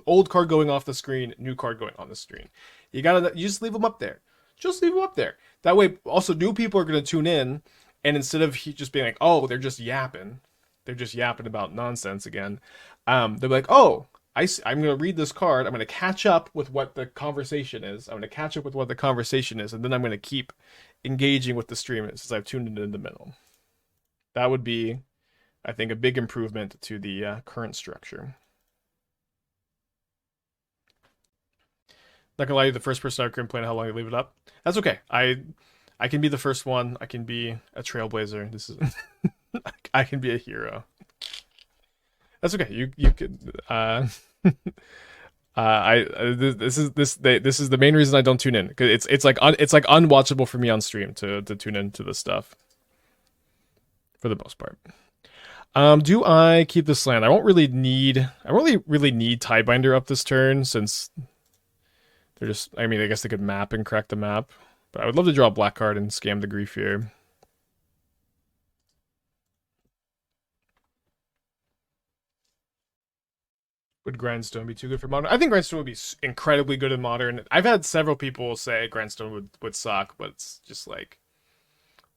[SPEAKER 1] old card going off the screen, new card going on the screen. You just leave them up there. Just leave them up there. That way, also new people are going to tune in, and instead of just being like, oh, they're just yapping about nonsense again. They'll be like, oh, I'm going to read this card. I'm going to catch up with what the conversation is. And then I'm going to keep engaging with the stream since I've tuned in the middle. That would be, I think, a big improvement to the current structure. Not gonna lie, the first person I couldn't plan how long you leave it up. That's okay. I can be the first one. I can be a trailblazer. This is I can be a hero. That's okay. You could this is the main reason I don't tune in, because it's like unwatchable for me on stream to tune into this stuff for the most part. Do I keep this land? I don't really need Tidebinder up this turn, since they're just, I mean, I guess they could map and crack the map, but I would love to draw a black card and scam the grief here. Would Grindstone be too good for Modern? I think Grindstone would be incredibly good in Modern. I've had several people say Grindstone would suck, but it's just like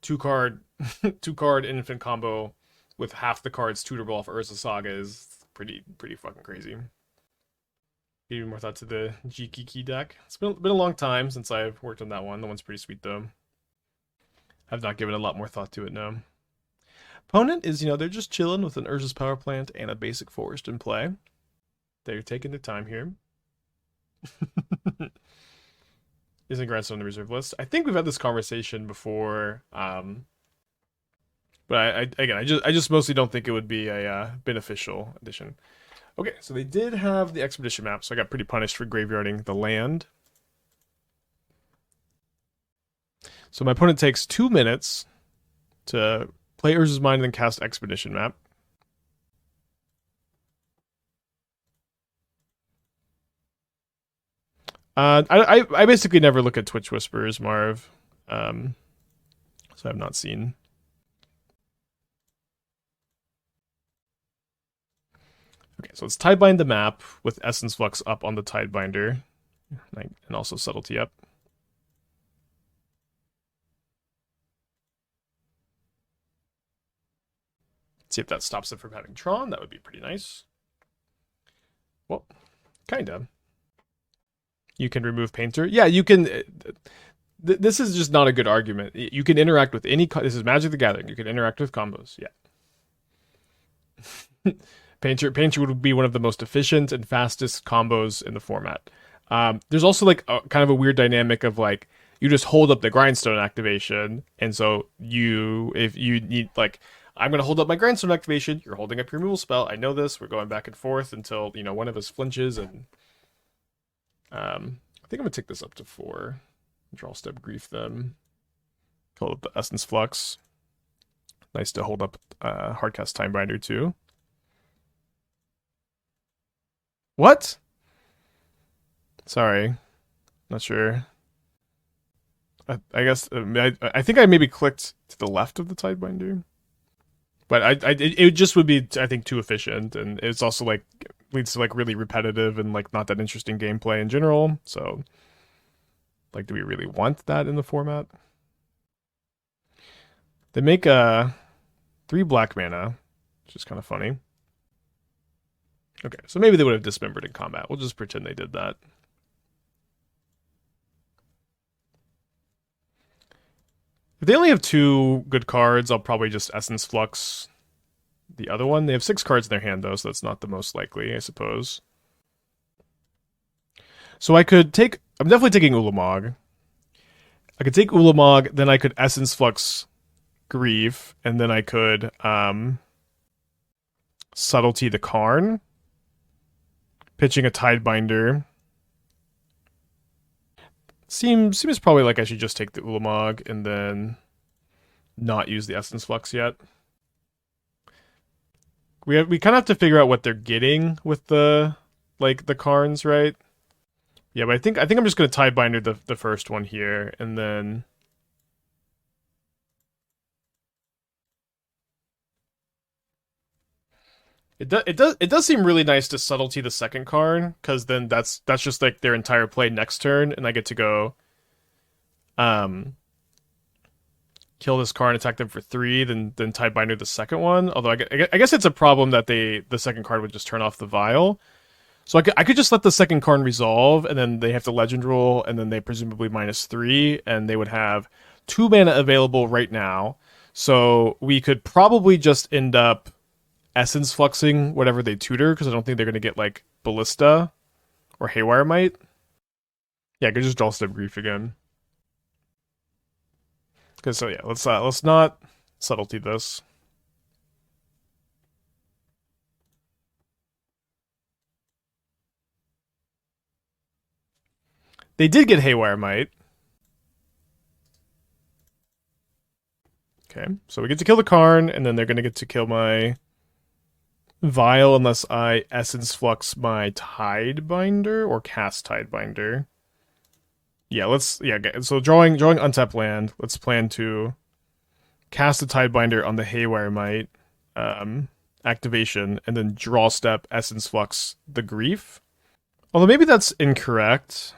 [SPEAKER 1] two card infant combo with half the cards tutorable off Urza Saga is pretty fucking crazy. Give more thought to the Jikiki deck. It's been a long time since I've worked on that one. The one's pretty sweet though. I've not given a lot more thought to it now. Opponent is, they're just chilling with an Urza's Power Plant and a basic forest in play. They're taking their time here. Isn't Grandstone on the reserve list? I think we've had this conversation before. But I just mostly don't think it would be a beneficial addition. Okay, so they did have the expedition map, so I got pretty punished for graveyarding the land. So my opponent takes 2 minutes to play Urza's Mind and then cast expedition map. I basically never look at Twitch Whispers, Marv. So I've not seen. Okay, so let's Tidebind the map with Essence Flux up on the Tidebinder, and also Subtlety up. See if that stops it from having Tron. That would be pretty nice. Well, kinda. You can remove Painter. Yeah, you can. This is just not a good argument. You can interact with any. This is Magic the Gathering. You can interact with combos. Yeah. Painter would be one of the most efficient and fastest combos in the format. There's also like kind of a weird dynamic of like you just hold up the Grindstone activation, and so if you need like I'm gonna hold up my Grindstone activation, you're holding up your removal spell. I know this. We're going back and forth until one of us flinches, and I think I'm gonna take this up to 4. Draw step grief them. Call up the Essence Flux. Nice to hold up Hardcast Tidebinder too. What? Sorry. Not sure. I guess I think I maybe clicked to the left of the Tidebinder. But it just would be, I think, too efficient, and it's also like leads to like really repetitive and like not that interesting gameplay in general. So like, do we really want that in the format? They make 3 black mana, which is kind of funny. Okay, so maybe they would have dismembered in combat. We'll just pretend they did that. If they only have 2 good cards, I'll probably just Essence Flux the other one. They have 6 cards in their hand, though, so that's not the most likely, I suppose. So I could take... I'm definitely taking Ulamog. I could take Ulamog, then I could Essence Flux Grief, and then I could Subtlety the Karn. Pitching a Tidebinder. Seems probably like I should just take the Ulamog and then not use the Essence Flux yet. We kind of have to figure out what they're getting with the Karns, right? Yeah, but I think I'm just gonna Tidebinder the first one here, and then it does seem really nice to Subtlety the second Karn, because then that's just like their entire play next turn, and I get to go kill this Karn, attack them for 3, then Tidebinder the second one. Although I guess it's a problem that the second card would just turn off the Vial. So I could just let the second Karn resolve, and then they have to Legend Roll, and then they presumably -3, and they would have 2 mana available right now. So we could probably just end up Essence Fluxing whatever they tutor, because I don't think they're going to get like Ballista or Haywire Might. Yeah, I could just draw Step Grief again. Okay, so yeah, let's not Subtlety this. They did get Haywire Might. Okay, so we get to kill the Karn, and then they're going to get to kill my Vial unless I Essence Flux my Tidebinder or cast Tidebinder. Yeah, so drawing untapped land, let's plan to cast the Tidebinder on the Haywire Might activation, and then draw step Essence Flux the Grief. Although maybe that's incorrect.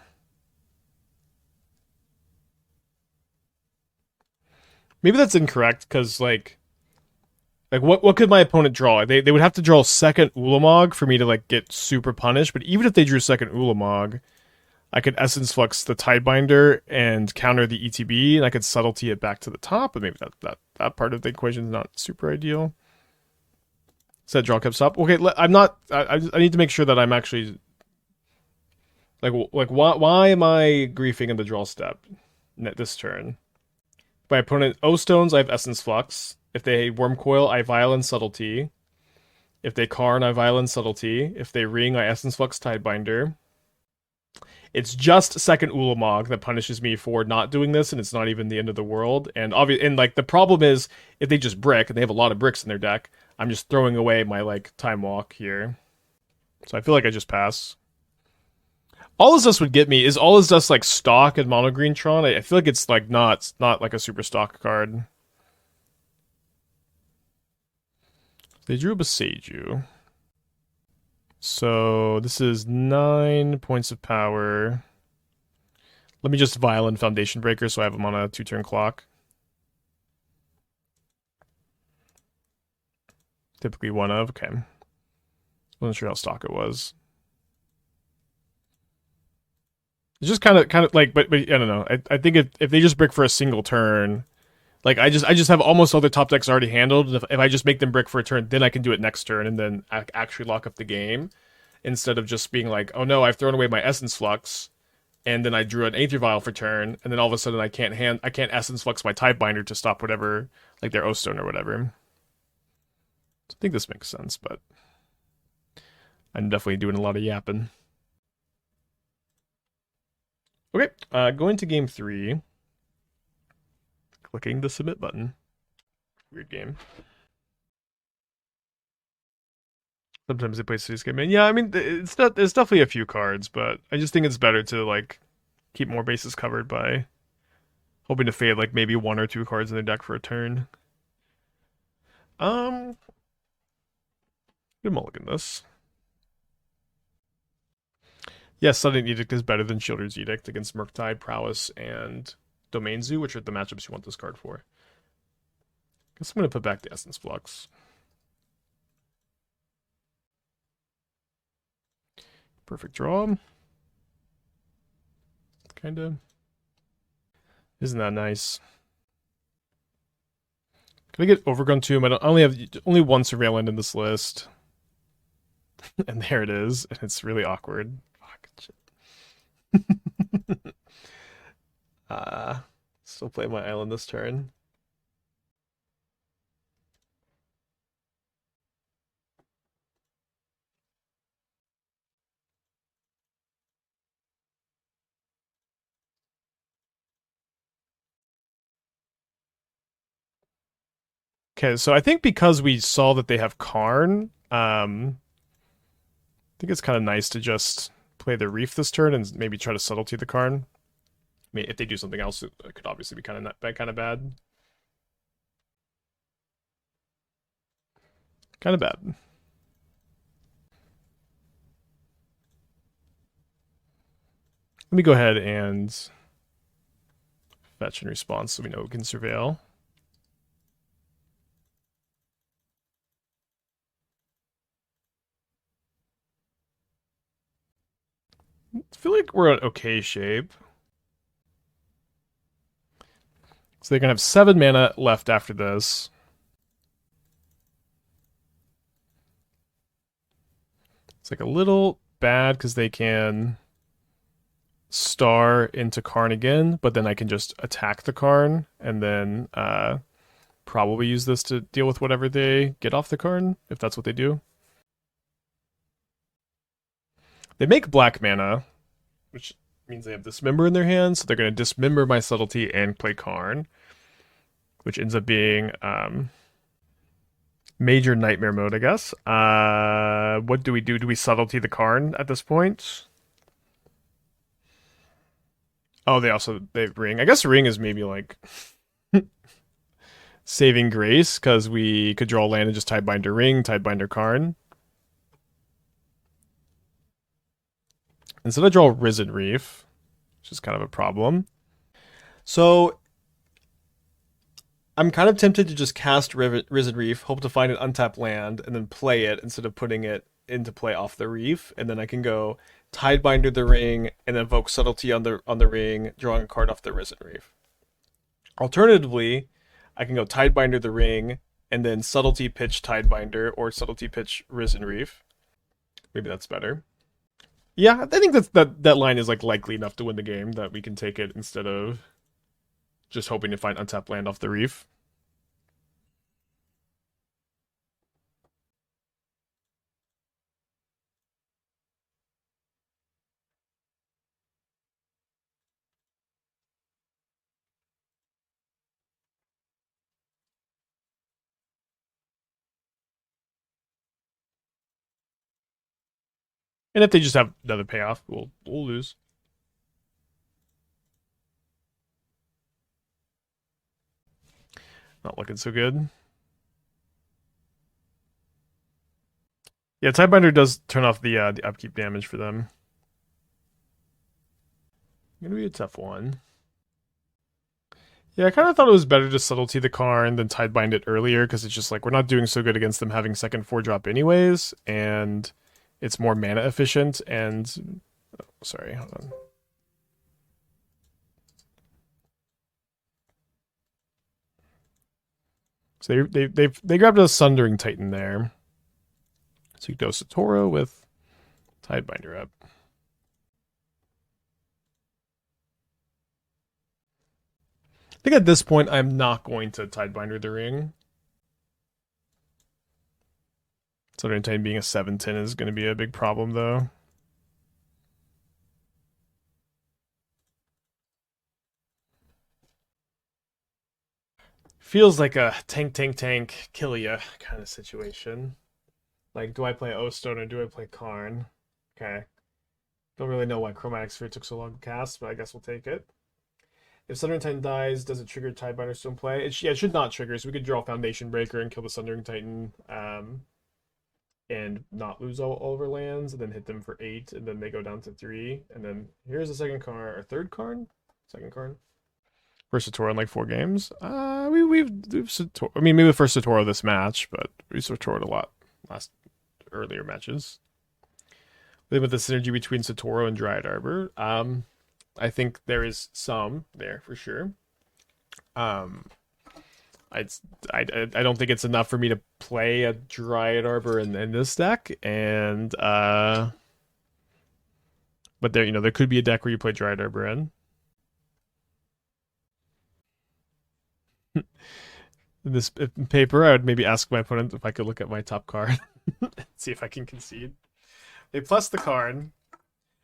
[SPEAKER 1] Maybe that's incorrect, because like what could my opponent draw? They would have to draw second Ulamog for me to like get super punished, but even if they drew second Ulamog, I could Essence Flux the Tidebinder and counter the ETB, and I could Subtlety it back to the top, but maybe that part of the equation is not super ideal. Set draw kept stop. Okay, I'm not... I need to make sure that I'm actually... Like why am I griefing in the draw step this turn? My opponent O-Stones, I have Essence Flux. If they Worm Coil, I Vial and Subtlety. If they Karn, I Vial and Subtlety. If they Ring, I Essence Flux Tidebinder. It's just second Ulamog that punishes me for not doing this, and it's not even the end of the world. And like the problem is, if they just brick, and they have a lot of bricks in their deck, I'm just throwing away my like Time Walk here. So I feel like I just pass. All this dust would get me is all this dust like stock and mono green Tron. I feel like it's like not like a super stock card. They drew a Boseiju. So this is 9 points of power. Let me just Vial and Foundation Breaker so I have them on a 2-turn clock. Typically one of, okay. Wasn't sure how stock it was. It's just kind of like, but I don't know. I think if they just brick for a single turn, like I just have almost all their top decks already handled. If I just make them brick for a turn, then I can do it next turn and then actually lock up the game, instead of just being like, oh no, I've thrown away my Essence Flux, and then I drew an Aether Vial for turn, and then all of a sudden I can't Essence Flux my Tidebinder to stop whatever, like their O-Stone or whatever. So I think this makes sense, but I'm definitely doing a lot of yapping. Okay, going to game 3. Clicking the submit button. Weird game. Sometimes they play Cities game in. Yeah, I mean, it's definitely a few cards, but I just think it's better to like keep more bases covered by hoping to fade like maybe 1 or 2 cards in their deck for a turn. Good mulligan this. Yes, Sudden Edict is better than Shielder's Edict against Murktide, Prowess, and Domain Zoo, which are the matchups you want this card for. Guess I'm going to put back the Essence Flux. Perfect draw. Kinda. Isn't that nice? Can I get Overgrown Tomb? I only have one Surveillant in this list. And there it is. And it's really awkward. Fuck, shit. Still play my island this turn. Okay, so I think because we saw that they have Karn, I think it's kind of nice to just play the Reef this turn and maybe try to Subtlety the Karn. I mean, if they do something else, it could obviously be kind of bad. Kind of bad. Let me go ahead and fetch in response so we know we can surveil. I feel like we're in okay shape. So they're going to have 7 mana left after this. It's like a little bad because they can star into Karn again, but then I can just attack the Karn and then probably use this to deal with whatever they get off the Karn, if that's what they do. They make black mana, which means they have Dismember in their hands, so they're going to Dismember my Subtlety and play Karn, which ends up being major nightmare mode, I guess. What do we do? Do we Subtlety the Karn at this point? Oh, they Ring. I guess Ring is maybe like saving grace, because we could draw land and just Tidebinder Ring, Tidebinder Karn. Instead I draw Risen Reef, which is kind of a problem. So I'm kind of tempted to just cast Risen Reef, hope to find an untapped land, and then play it instead of putting it into play off the reef, and then I can go Tidebinder the Ring and then evoke Subtlety on the ring, drawing a card off the Risen Reef. Alternatively, I can go Tidebinder the Ring and then Subtlety pitch Tidebinder or Subtlety pitch Risen Reef. Maybe that's better. Yeah, I think that line is like likely enough to win the game that we can take it instead of just hoping to find untapped land off the reef. And if they just have another payoff, we'll lose. Not looking so good. Yeah, Tidebinder does turn off the upkeep damage for them. Gonna be a tough one. Yeah, I kind of thought it was better to Subtlety the Karn than Tidebind it earlier, because it's just like we're not doing so good against them having second 4-drop anyways, and it's more mana efficient, and... Oh, sorry, hold on. So they grabbed a Sundering Titan there. So you go Satoru with Tidebinder up. I think at this point I'm not going to Tidebinder the ring. Sudden Edict being a 7/10 is going to be a big problem, though. Feels like a tank, kill ya kind of situation. Like, do I play O-Stone or do I play Karn? Okay. Don't really know why Chromatic Sphere took so long to cast, but I guess we'll take it. If Sundering Titan dies, does it trigger Tidebinder still in play? Yeah, it should not trigger, so we could draw Foundation Breaker and kill the Sundering Titan. And not lose all of our lands, and then hit them for 8, and then they go down to 3, and then here's the second Karn, or third Karn? Second Karn. First Satoru in like 4 games. We've Satoru, I mean, maybe the first Satoru this match, but we Satoru'd a lot last earlier matches. Then with the synergy between Satoru and Dryad Arbor, I think there is some there for sure. I don't think it's enough for me to play a Dryad Arbor in this deck, and but there could be a deck where you play Dryad Arbor in. In this paper, I would maybe ask my opponent if I could look at my top card, see if I can concede. They plus the card,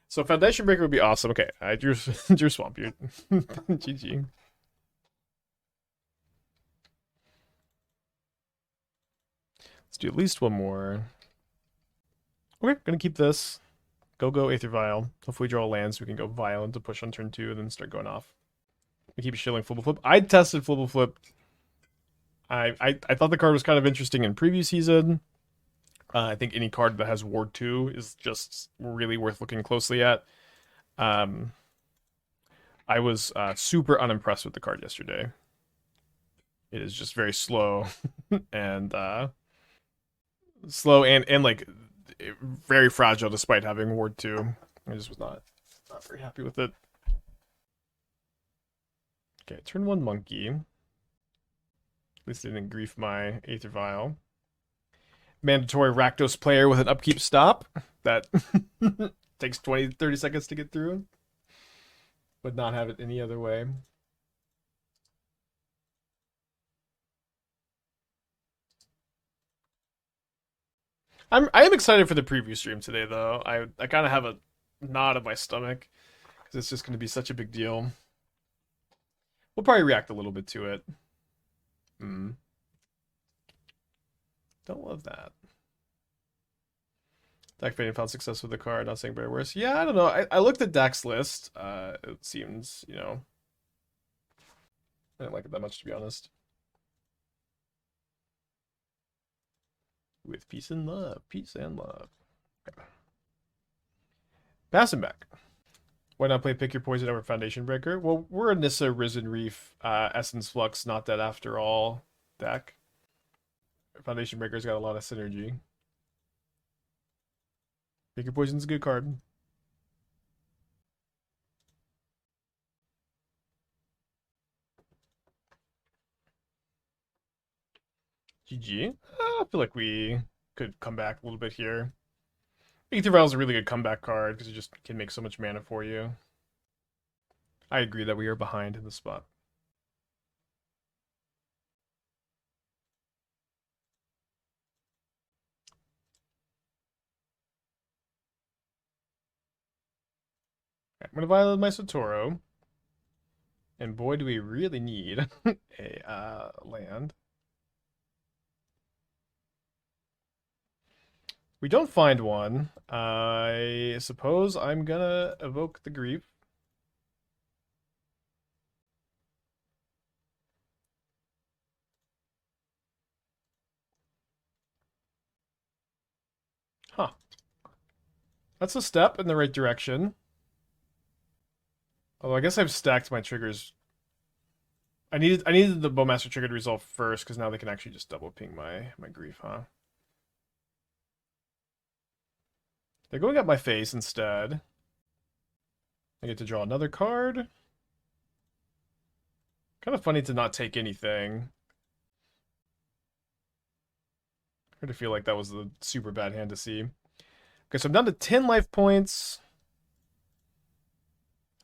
[SPEAKER 1] so Foundation Breaker would be awesome. Okay, I drew Swampbeard. GG. Let's do at least one more. Okay, gonna keep this. Go Aether Vial. Hopefully draw lands so we can go Violent to push on turn 2 and then start going off. We keep shilling Flibble Flip. I tested Flibble Flip. I thought the card was kind of interesting in previous season. I think any card that has Ward 2 is just really worth looking closely at. I was super unimpressed with the card yesterday. It is just very slow and like very fragile despite having Ward 2. I just was not very happy with it. Okay, turn 1 Monkey. At least I didn't grief my Aether Vial. Mandatory Rakdos player with an upkeep stop. That takes 20-30 seconds to get through. Would not have it any other way. I am excited for the preview stream today, though. I kind of have a knot in my stomach because it's just going to be such a big deal. We'll probably react a little bit to it. Don't love that. Deck fading found success with the card, not saying better worse. Yeah, I don't know. I looked at Deck's list. It seems, I didn't like it that much, to be honest. With peace and love. Peace and love. Okay. Pass him back. Why not play Pick Your Poison over Foundation Breaker? Well, we're a Nissa, Risen Reef, Essence Flux, Not Dead After All deck. Foundation Breaker's got a lot of synergy. Pick Your Poison's a good card. GG. I feel like we could come back a little bit here. Aether Vial is a really good comeback card because it just can make so much mana for you. I agree that we are behind in the spot. Okay, I'm going to violate my Satoru. And boy, do we really need a land. We don't find one. I suppose I'm gonna evoke the grief. Huh. That's a step in the right direction. Although I guess I've stacked my triggers. I needed the Bowmaster trigger to resolve first, because now they can actually just double ping my grief, huh? They're going up my face instead. I get to draw another card. Kind of funny to not take anything. I feel like that was a super bad hand to see. Okay, so I'm down to 10 life points.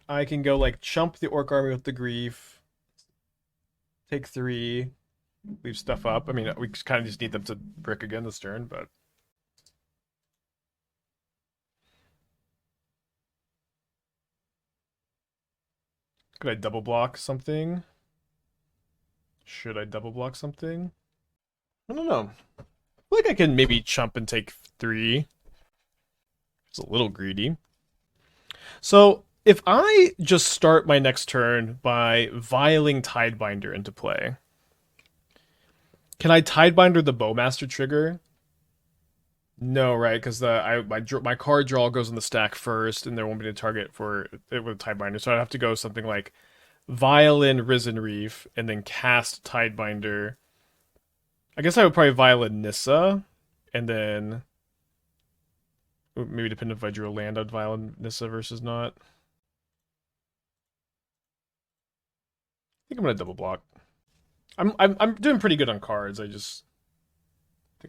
[SPEAKER 1] I can go, like, chump the Orc Army with the Grief. Take 3. Leave stuff up. I mean, we kind of just need them to brick again this turn, but... Could I double block something? Should I double block something? I don't know. I feel like I can maybe chump and take 3. It's a little greedy. So, if I just start my next turn by vialing Tidebinder into play, can I Tidebinder the Bowmaster trigger? No, right? Because my card draw goes in the stack first, and there won't be a target for it with Tidebinder. So I'd have to go something like Vial in Risen Reef, and then cast Tidebinder. I guess I would probably Vial in Nissa, and then maybe depending if I drew a land, I'd Vial in Nissa versus not. I think I'm gonna double block. I'm doing pretty good on cards. I think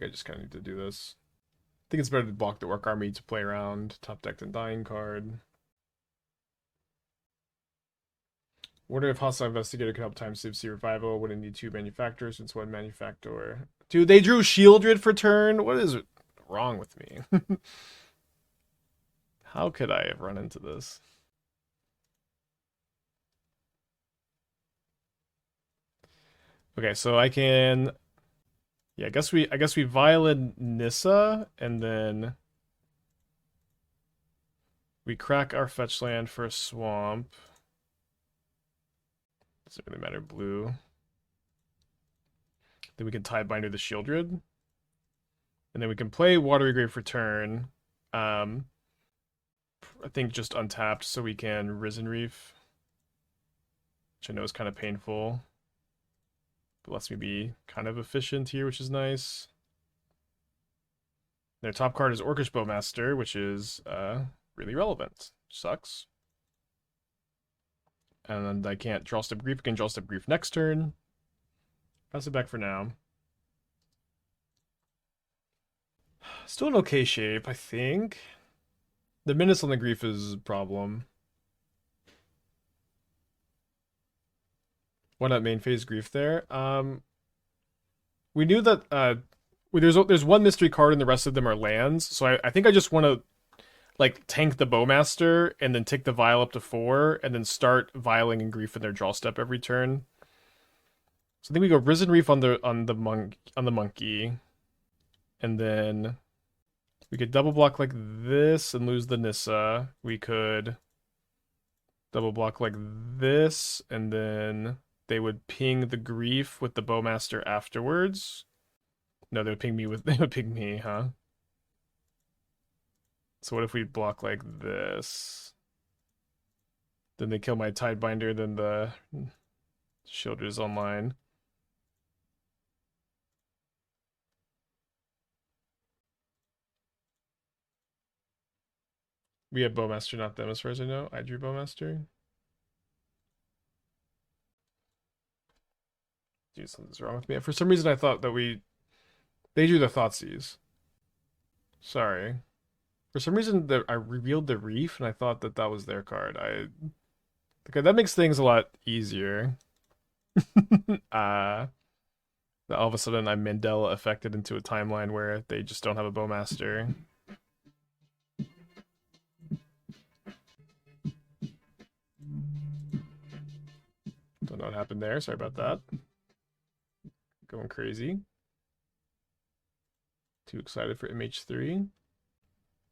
[SPEAKER 1] I just kind of need to do this. I think it's better to block the Orc Army to play around top decked Undying card. Wonder if Hostile Investigator can help time save C Revival. Would it need 2 manufacturers since 1 manufactor? Dude, they drew Shieldred for turn? What is wrong with me? How could I have run into this? Okay, so I can... Yeah, I guess we violate Nissa, and then we crack our fetch land for a swamp. Doesn't really matter, blue. Then we can Tidebinder the Shieldred. And then we can play Watery Grave for turn. I think just untapped, so we can Risen Reef. Which I know is kind of painful. But lets me be kind of efficient here, which is nice. Their top card is Orcish Bowmaster, which is really relevant. Sucks. And I can't draw step grief. I can draw step grief next turn. Pass it back for now. Still in okay shape, I think. The minutes on the grief is a problem. Why not main phase grief there? We knew that there's one mystery card and the rest of them are lands, so I think I just want to like tank the Bowmaster and then take the Vial up to 4 and then start vialing and grief in their draw step every turn. So I think we go Risen Reef on the monkey, and then we could double block like this and lose the Nissa. We could double block like this, and then they would ping the grief with the Bowmaster afterwards. No, they would ping me, huh? So what if we block like this? Then they kill my Tidebinder, then the Shieldred is online. We have Bowmaster, not them, as far as I know. I drew Bowmaster. Dude, something's wrong with me. For some reason, I thought that they drew the Thoughtseize. Sorry. For some reason, I revealed the Reef, and I thought that was their card. Okay, that makes things a lot easier. All of a sudden, I'm Mandela affected into a timeline where they just don't have a Bowmaster. Don't know what happened there. Sorry about that. Going crazy. Too excited for MH3.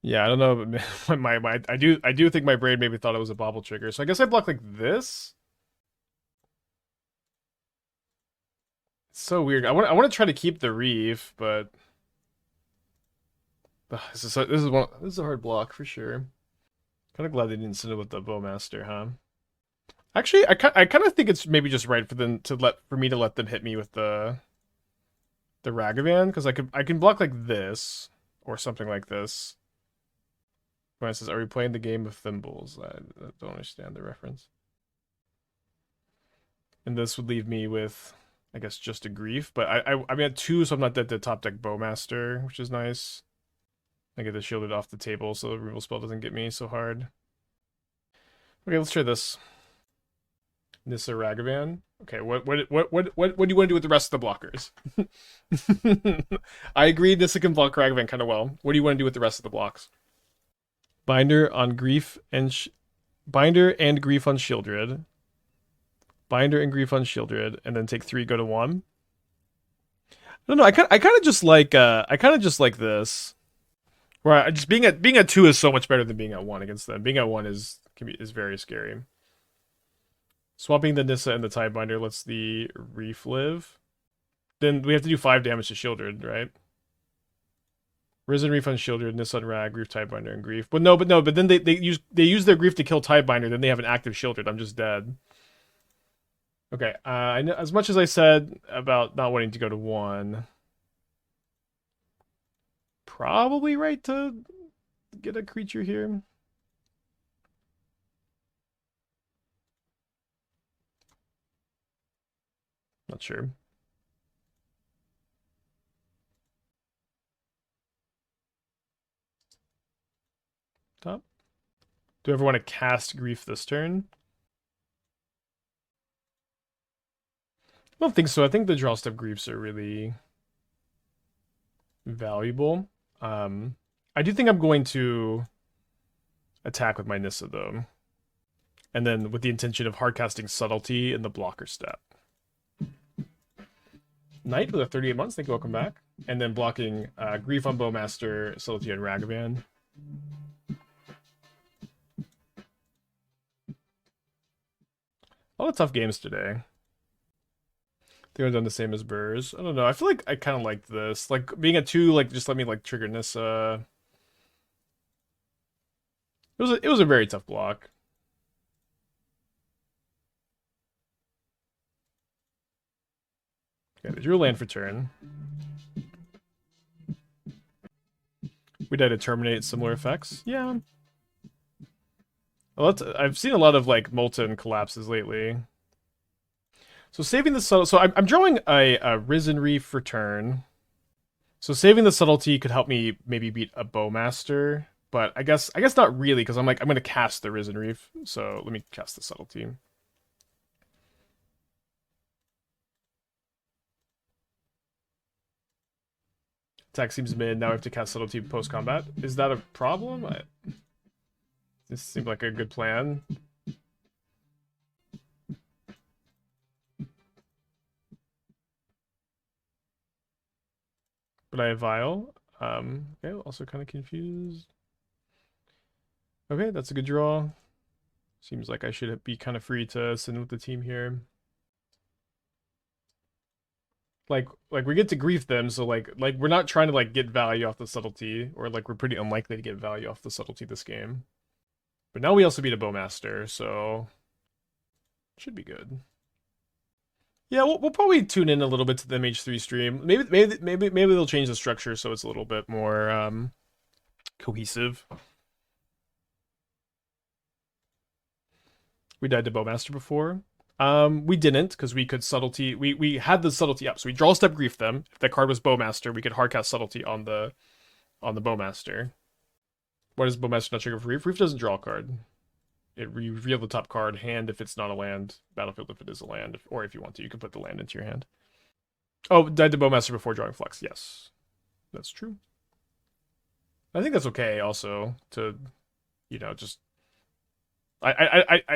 [SPEAKER 1] Yeah, I don't know. But I do think my brain maybe thought it was a bobble trigger. So I guess I block like this. It's so weird. I want to try to keep the Reef, but This is a hard block for sure. Kind of glad they didn't send it with the Bowmaster, huh? Actually, I kind of think it's maybe just right for them to for me to let them hit me with the Ragavan, because I can block like this or something like this. When it says, "Are we playing the game of thimbles?" I don't understand the reference. And this would leave me with, I guess, just a grief. But I'm at 2, so I'm not dead to top deck Bowmaster, which is nice. I get the shielded off the table, so the removal spell doesn't get me so hard. Okay, let's try this. Nissa Ragavan. Okay, what do you want to do with the rest of the blockers? I agree Nissa can block Ragavan kind of well. What do you want to do with the rest of the blocks? Binder on Grief and Binder and Grief on Shieldred. Binder and Grief on Shieldred, and then take 3, go to 1. I don't know. I kind of just like this. Where just being at 2 is so much better than being at 1 against them. Being at 1 is very scary. Swapping the Nissa and the Tidebinder lets the Reef live. Then we have to do 5 damage to Shieldred, right? Risen Reef on Shieldred, Nissa on Rag, Grief, Tidebinder, and Grief. But then they use their Grief to kill Tidebinder, then they have an active Shieldred. I'm just dead. Okay, I know, as much as I said about not wanting to go to 1, probably right to get a creature here. Not sure. Top. Do I ever want to cast Grief this turn? I don't think so. I think the draw step Griefs are really valuable. I do think I'm going to attack with my Nissa, though. And then with the intention of hardcasting Subtlety in the blocker step. Knight with a 38 months, thank you, welcome back. And then blocking Grief on Bowmaster, Subtlety on Ragavan. A lot of tough games today. They would have done the same as Burrs. I don't know. I feel like I kind of liked this. Like, being at 2, like, just let me, like, trigger Nissa. It was a very tough block. Okay, they drew a land for turn. We died to terminate similar effects. Yeah. I've seen a lot of, like, Molten collapses lately. So saving the subtlety, so I'm drawing a Risen Reef for turn. So saving the subtlety could help me maybe beat a Bowmaster, but I guess not really, because I'm gonna cast the Risen Reef. So let me cast the subtlety. Attack seems mid. Now we have to cast subtlety post combat. Is that a problem? This seemed like a good plan. But I have Vial. Okay, also kind of confused. Okay, that's a good draw. Seems like I should be kind of free to send with the team here. Like we get to grief them, so like we're not trying to like get value off the subtlety, or like we're pretty unlikely to get value off the subtlety this game. But now we also beat a Bowmaster, so should be good. Yeah, we'll probably tune in a little bit to the MH3 stream. Maybe they'll change the structure so it's a little bit more cohesive. We died to Bowmaster before. We didn't, because we could subtlety. We had the subtlety up, so we draw step grief them. If that card was Bowmaster, we could hardcast subtlety on the Bowmaster. What is Bowmaster not trigger for Reef? Reef doesn't draw a card. It reveal the top card, hand if it's not a land, battlefield if it is a land, or if you want to, you can put the land into your hand. Oh, died to Bowmaster before drawing Flux. Yes, that's true. I think that's okay. Also, to, you know, just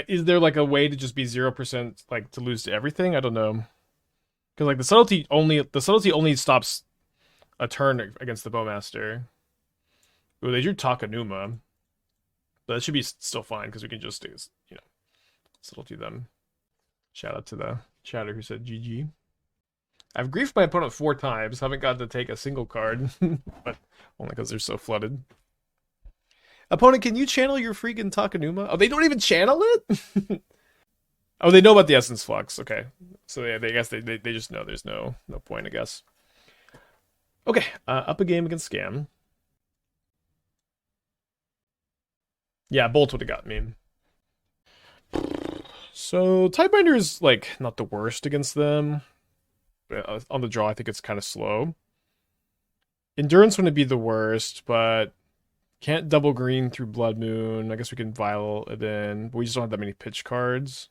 [SPEAKER 1] is there like a way to just be 0% like to lose to everything? I don't know, because like the subtlety only stops a turn against the Bowmaster. Ooh, they drew Takenuma. But that should be still fine, because we can just, you know, subtlety them. Shout out to the chatter who said GG. I've griefed my opponent 4 times. Haven't gotten to take a single card, but only because they're so flooded. Opponent, can you channel your freaking Takenuma? Oh, they don't even channel it? Oh, they know about the Essence Flux. Okay. So yeah, I guess they just know there's no point, I guess. Okay, up a game against Scam. Yeah, Bolt would have got me. So Tidebinder is like not the worst against them. On the draw, I think it's kind of slow. Endurance wouldn't be the worst, but can't double green through Blood Moon. I guess we can Vial it in, but we just don't have that many pitch cards.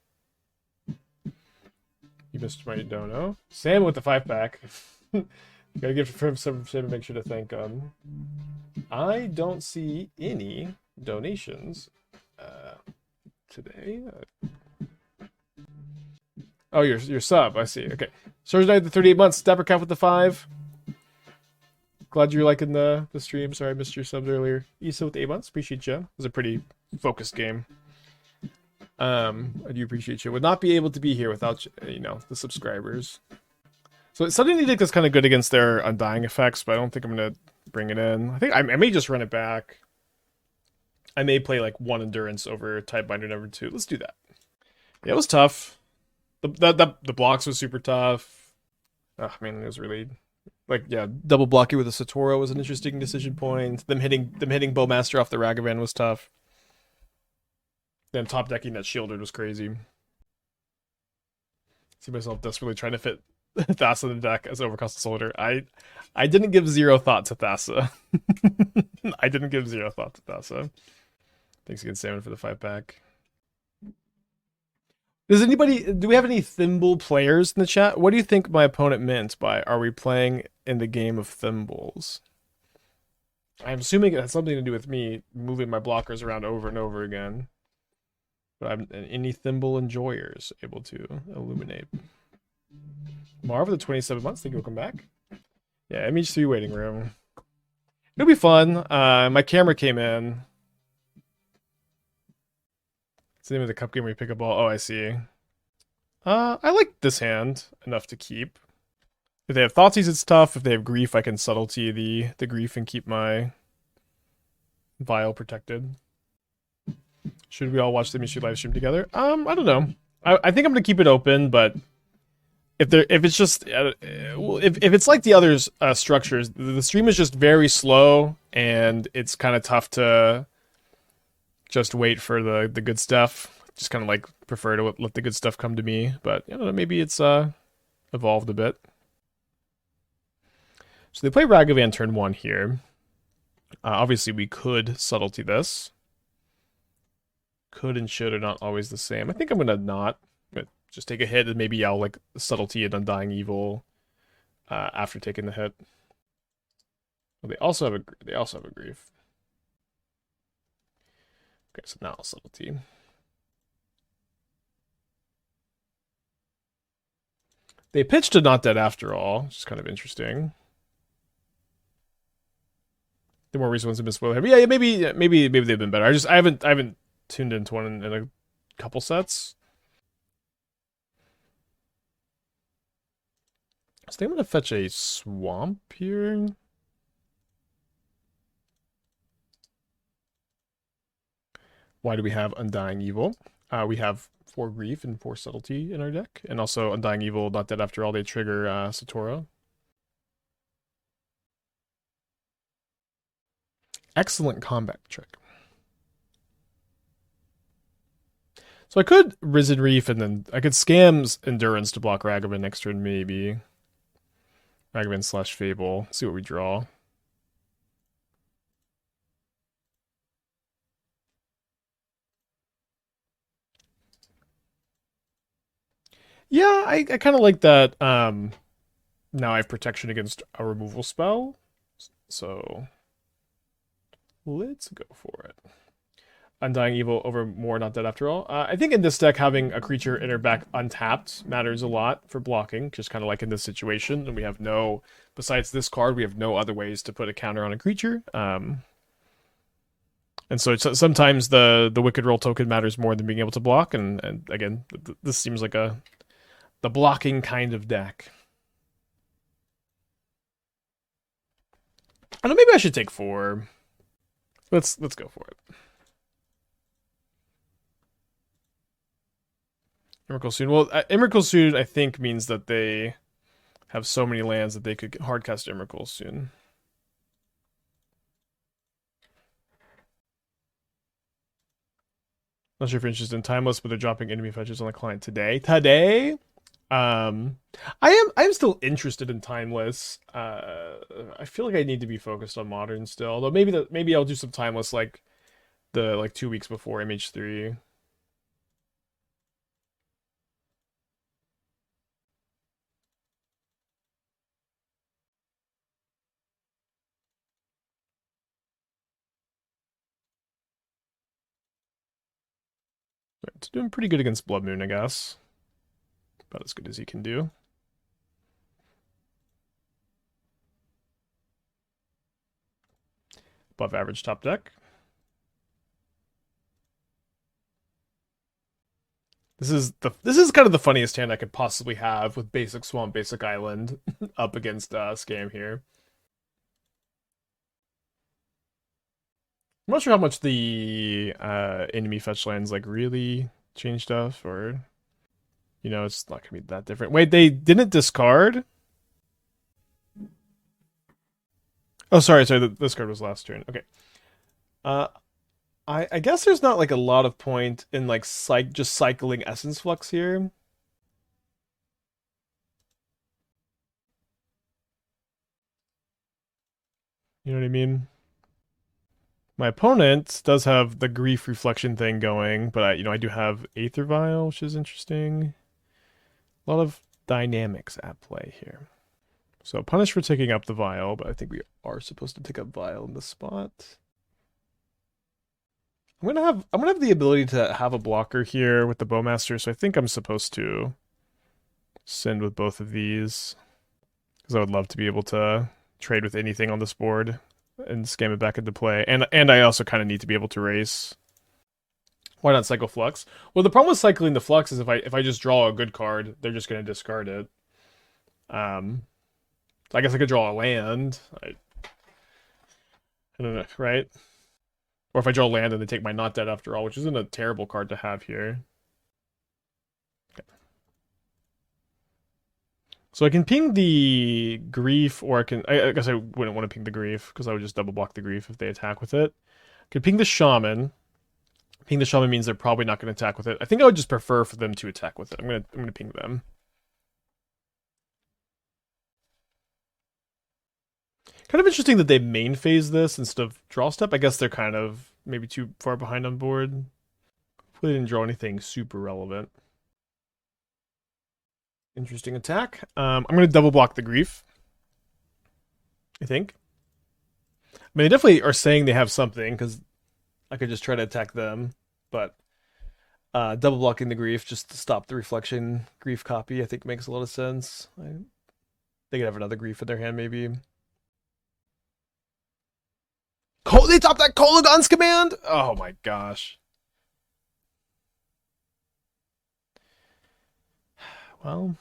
[SPEAKER 1] You missed my dono. Sam with the 5-pack. Gotta give him some shit and make sure to thank him. I don't see any donations today. Oh, your sub. I see. Okay. Surge Knight, the 38 months. Dapper Cap with the 5. Glad you're liking the stream. Sorry I missed your subs earlier. Issa with the 8 months. Appreciate you. It was a pretty focused game. I do appreciate you. Would not be able to be here without, you know, the subscribers. So Sudden Edict is kind of good against their Undying effects, but I don't think I'm going to bring it in. I think I may just run it back. I may play like 1 Endurance over Tidebinder number 2. Let's do that. Yeah, it was tough. The blocks was super tough. Oh, man, it was really... Like, yeah, double blocking with a Satoru was an interesting decision point. Them hitting Bowmaster off the Ragavan was tough. Then top decking that shielded was crazy. See myself desperately trying to fit Thassa in the deck as Overcast Soldier. I didn't give 0 thought to Thassa. I didn't give 0 thought to Thassa. Thanks again, Salmon, for the 5-pack. Do we have any Thimble players in the chat? What do you think my opponent meant by "are we playing in the game of Thimbles"? I'm assuming it has something to do with me moving my blockers around over and over again. But I'm any Thimble enjoyers able to illuminate. Marv with the 27 months. Thank you. Welcome back. Yeah, MH3 waiting room. It'll be fun. My camera came in. It's the name of the cup game where you pick a ball. Oh, I see. I like this hand enough to keep. If they have Thoughtseize, it's tough. If they have Grief, I can Subtlety the Grief and keep my Vial protected. Should we all watch the Misty live stream together? I don't know. I think I'm gonna keep it open, but if it's just if it's like the other structures, the stream is just very slow and it's kind of tough to just wait for the good stuff. Just kind of like prefer to let the good stuff come to me. But I don't know, maybe it's evolved a bit. So they play Ragavan turn 1 here. Obviously, we could Subtlety this. Could and should are not always the same. I think I'm gonna not. But just take a hit and maybe I'll like Subtlety and Undying Evil after taking the hit. Well, they also have a Grief. Okay, so now I'll Subtlety. They pitched a Not Dead after all, which is kind of interesting. The more recent ones have been spoiled. Yeah, maybe they've been better. I haven't tuned into one in a couple sets. So I think I'm gonna fetch a Swamp here. Why do we have Undying Evil? We have 4 Grief and 4 Subtlety in our deck. And also Undying Evil, Not Dead after all, they trigger Satoru. Excellent combat trick. So I could Risen Reef and then I could Scam's Endurance to block Ragavan next turn, maybe. Ragavan / Fable. See what we draw. Yeah, I kind of like that. Now I have protection against a removal spell. So let's go for it. Undying Evil over more Not Dead after all. I think in this deck, having a creature in our back untapped matters a lot for blocking, just kind of like in this situation. And we have no, besides this card, we have no other ways to put a counter on a creature. And so sometimes the Wicked Roll token matters more than being able to block. And again, this seems like the blocking kind of deck. I don't know, maybe I should take 4. Let's go for it. Emrakul soon. Well, Emrakul soon I think means that they have so many lands that they could hardcast Emrakul soon. Not sure if you're interested in Timeless, but they're dropping enemy fetches on the client today. I am still interested in Timeless. I feel like I need to be focused on Modern still. Although maybe I'll do some Timeless like 2 weeks before MH3. It's doing pretty good against Blood Moon, I guess. About as good as he can do. Above average top deck. This is kind of the funniest hand I could possibly have with basic Swamp, basic Island up against Scam here. I'm not sure how much the enemy fetch lands like really change stuff, or it's not gonna be that different. Wait, they didn't discard? Oh, sorry. This card was last turn. Okay. I guess there's not like a lot of point in like just cycling Essence Flux here. You know what I mean? My opponent does have the grief reflection thing going, but I do have Aether Vial, which is interesting. A lot of dynamics at play here. So punish for taking up the vial, but I think we are supposed to take up vial in this spot. I'm gonna have the ability to have a blocker here with the Bowmaster, so I think I'm supposed to send with both of these. Because I would love to be able to trade with anything on this board and scam it back into play. And I also kind of need to be able to race. Why not cycle Flux? Well, the problem with cycling the Flux is if I just draw a good card, they're just going to discard it. I guess I could draw a land. I don't know, right? Or if I draw land and they take my Not Dead after all, which isn't a terrible card to have here. Okay. So I can ping the Grief, or I guess I wouldn't want to ping the Grief, because I would just double block the Grief if they attack with it. I could ping the Shaman. Ping the Shaman means they're probably not going to attack with it. I think I would just prefer for them to attack with it. I'm gonna ping them. Kind of interesting that they main phase this instead of draw step. I guess they're kind of maybe too far behind on board. Hopefully they didn't draw anything super relevant. Interesting attack. I'm going to double block the Grief, I think. I mean, they definitely are saying they have something, because I could just try to attack them. But double blocking the Grief just to stop the reflection Grief copy, I think makes a lot of sense. They could have another Grief in their hand, maybe. They top that Kolaghan's command? Oh my gosh. Well.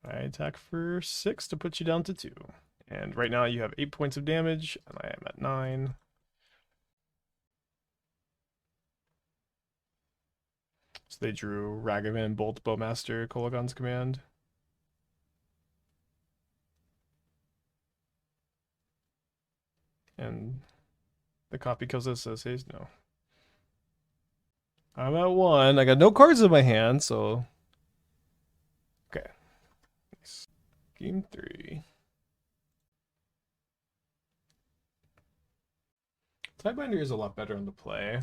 [SPEAKER 1] I attack for 6 to put you down to 2. And right now you have 8 points of damage, and I am at 9. So they drew Ragavan, Bolt, Bowmaster, Kolaghan's command. And the copy kills us, says haste. No. I'm at 1. I got no cards in my hand, so. Okay. Nice. Game 3. Tidebinder is a lot better on the play.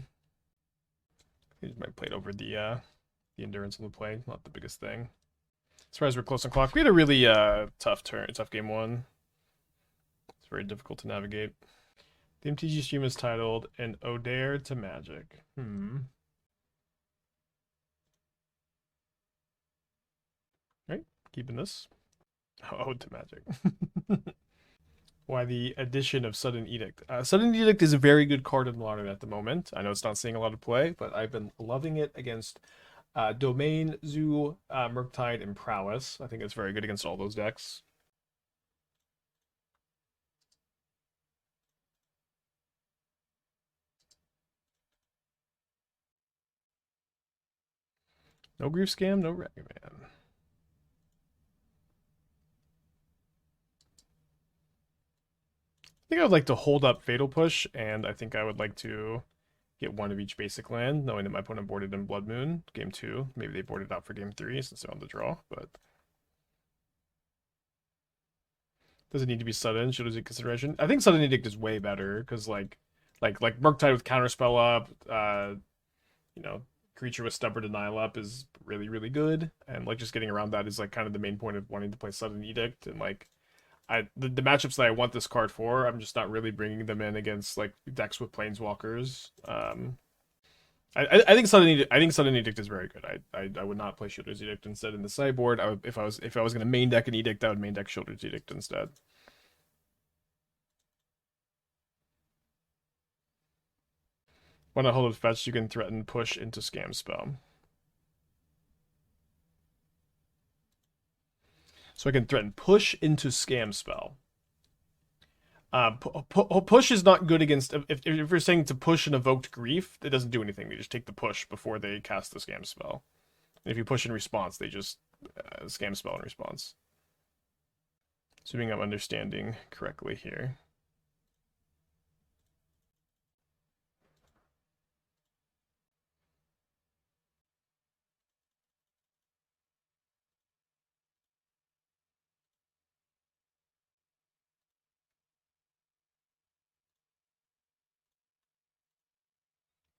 [SPEAKER 1] I just might play it over the endurance on the play. Not the biggest thing. As far as we're close on clock, we had a really tough game 1. It's very difficult to navigate. The MTG stream is titled An Ode to Magic. Right, keeping this. Ode to Magic. Why the addition of Sudden Edict? Sudden Edict is a very good card in Modern at the moment. I know it's not seeing a lot of play, but I've been loving it against Domain, Zoo, Murktide, and Prowess. I think it's very good against all those decks. No Grief Scam, no Ragavan. I think I would like to hold up Fatal Push, and I think I would like to get one of each basic land, knowing that my opponent boarded in Blood Moon, game 2. Maybe they boarded out for game 3 since they're on the draw, but... Does it need to be Sudden? Should it be consideration? I think Sudden Edict is way better, because like Murktide with Counterspell up, you know, Creature with Stubborn Denial up is really, really good, and like just getting around that is like kind of the main point of wanting to play Sudden Edict, and like the matchups that I want this card for, I'm just not really bringing them in against like decks with Planeswalkers. I think Sudden Edict is very good. I would not play Shieldred's Edict instead in the sideboard. If I was gonna main deck an Edict, I would main deck Shieldred's Edict instead. When I hold it fetched, you can threaten push into Scam Spell. So I can threaten push into Scam Spell. Push is not good against... If you're saying to push an Evoked Grief, it doesn't do anything. They just take the push before they cast the Scam Spell. And if you push in response, they just Scam Spell in response. Assuming I'm understanding correctly here.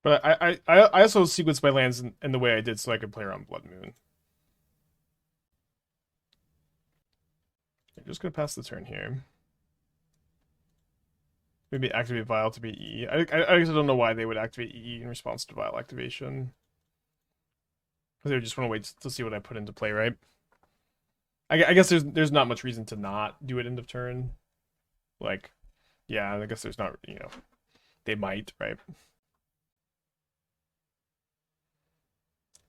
[SPEAKER 1] But I also sequenced my lands in the way I did so I could play around Blood Moon. I'm just going to pass the turn here. Maybe activate Vial to be E. I don't know why they would activate E in response to Vial activation. Because they would just want to wait to see what I put into play, right? I guess there's not much reason to not do it end of turn. Like, yeah, I guess there's not, you know, they might, right?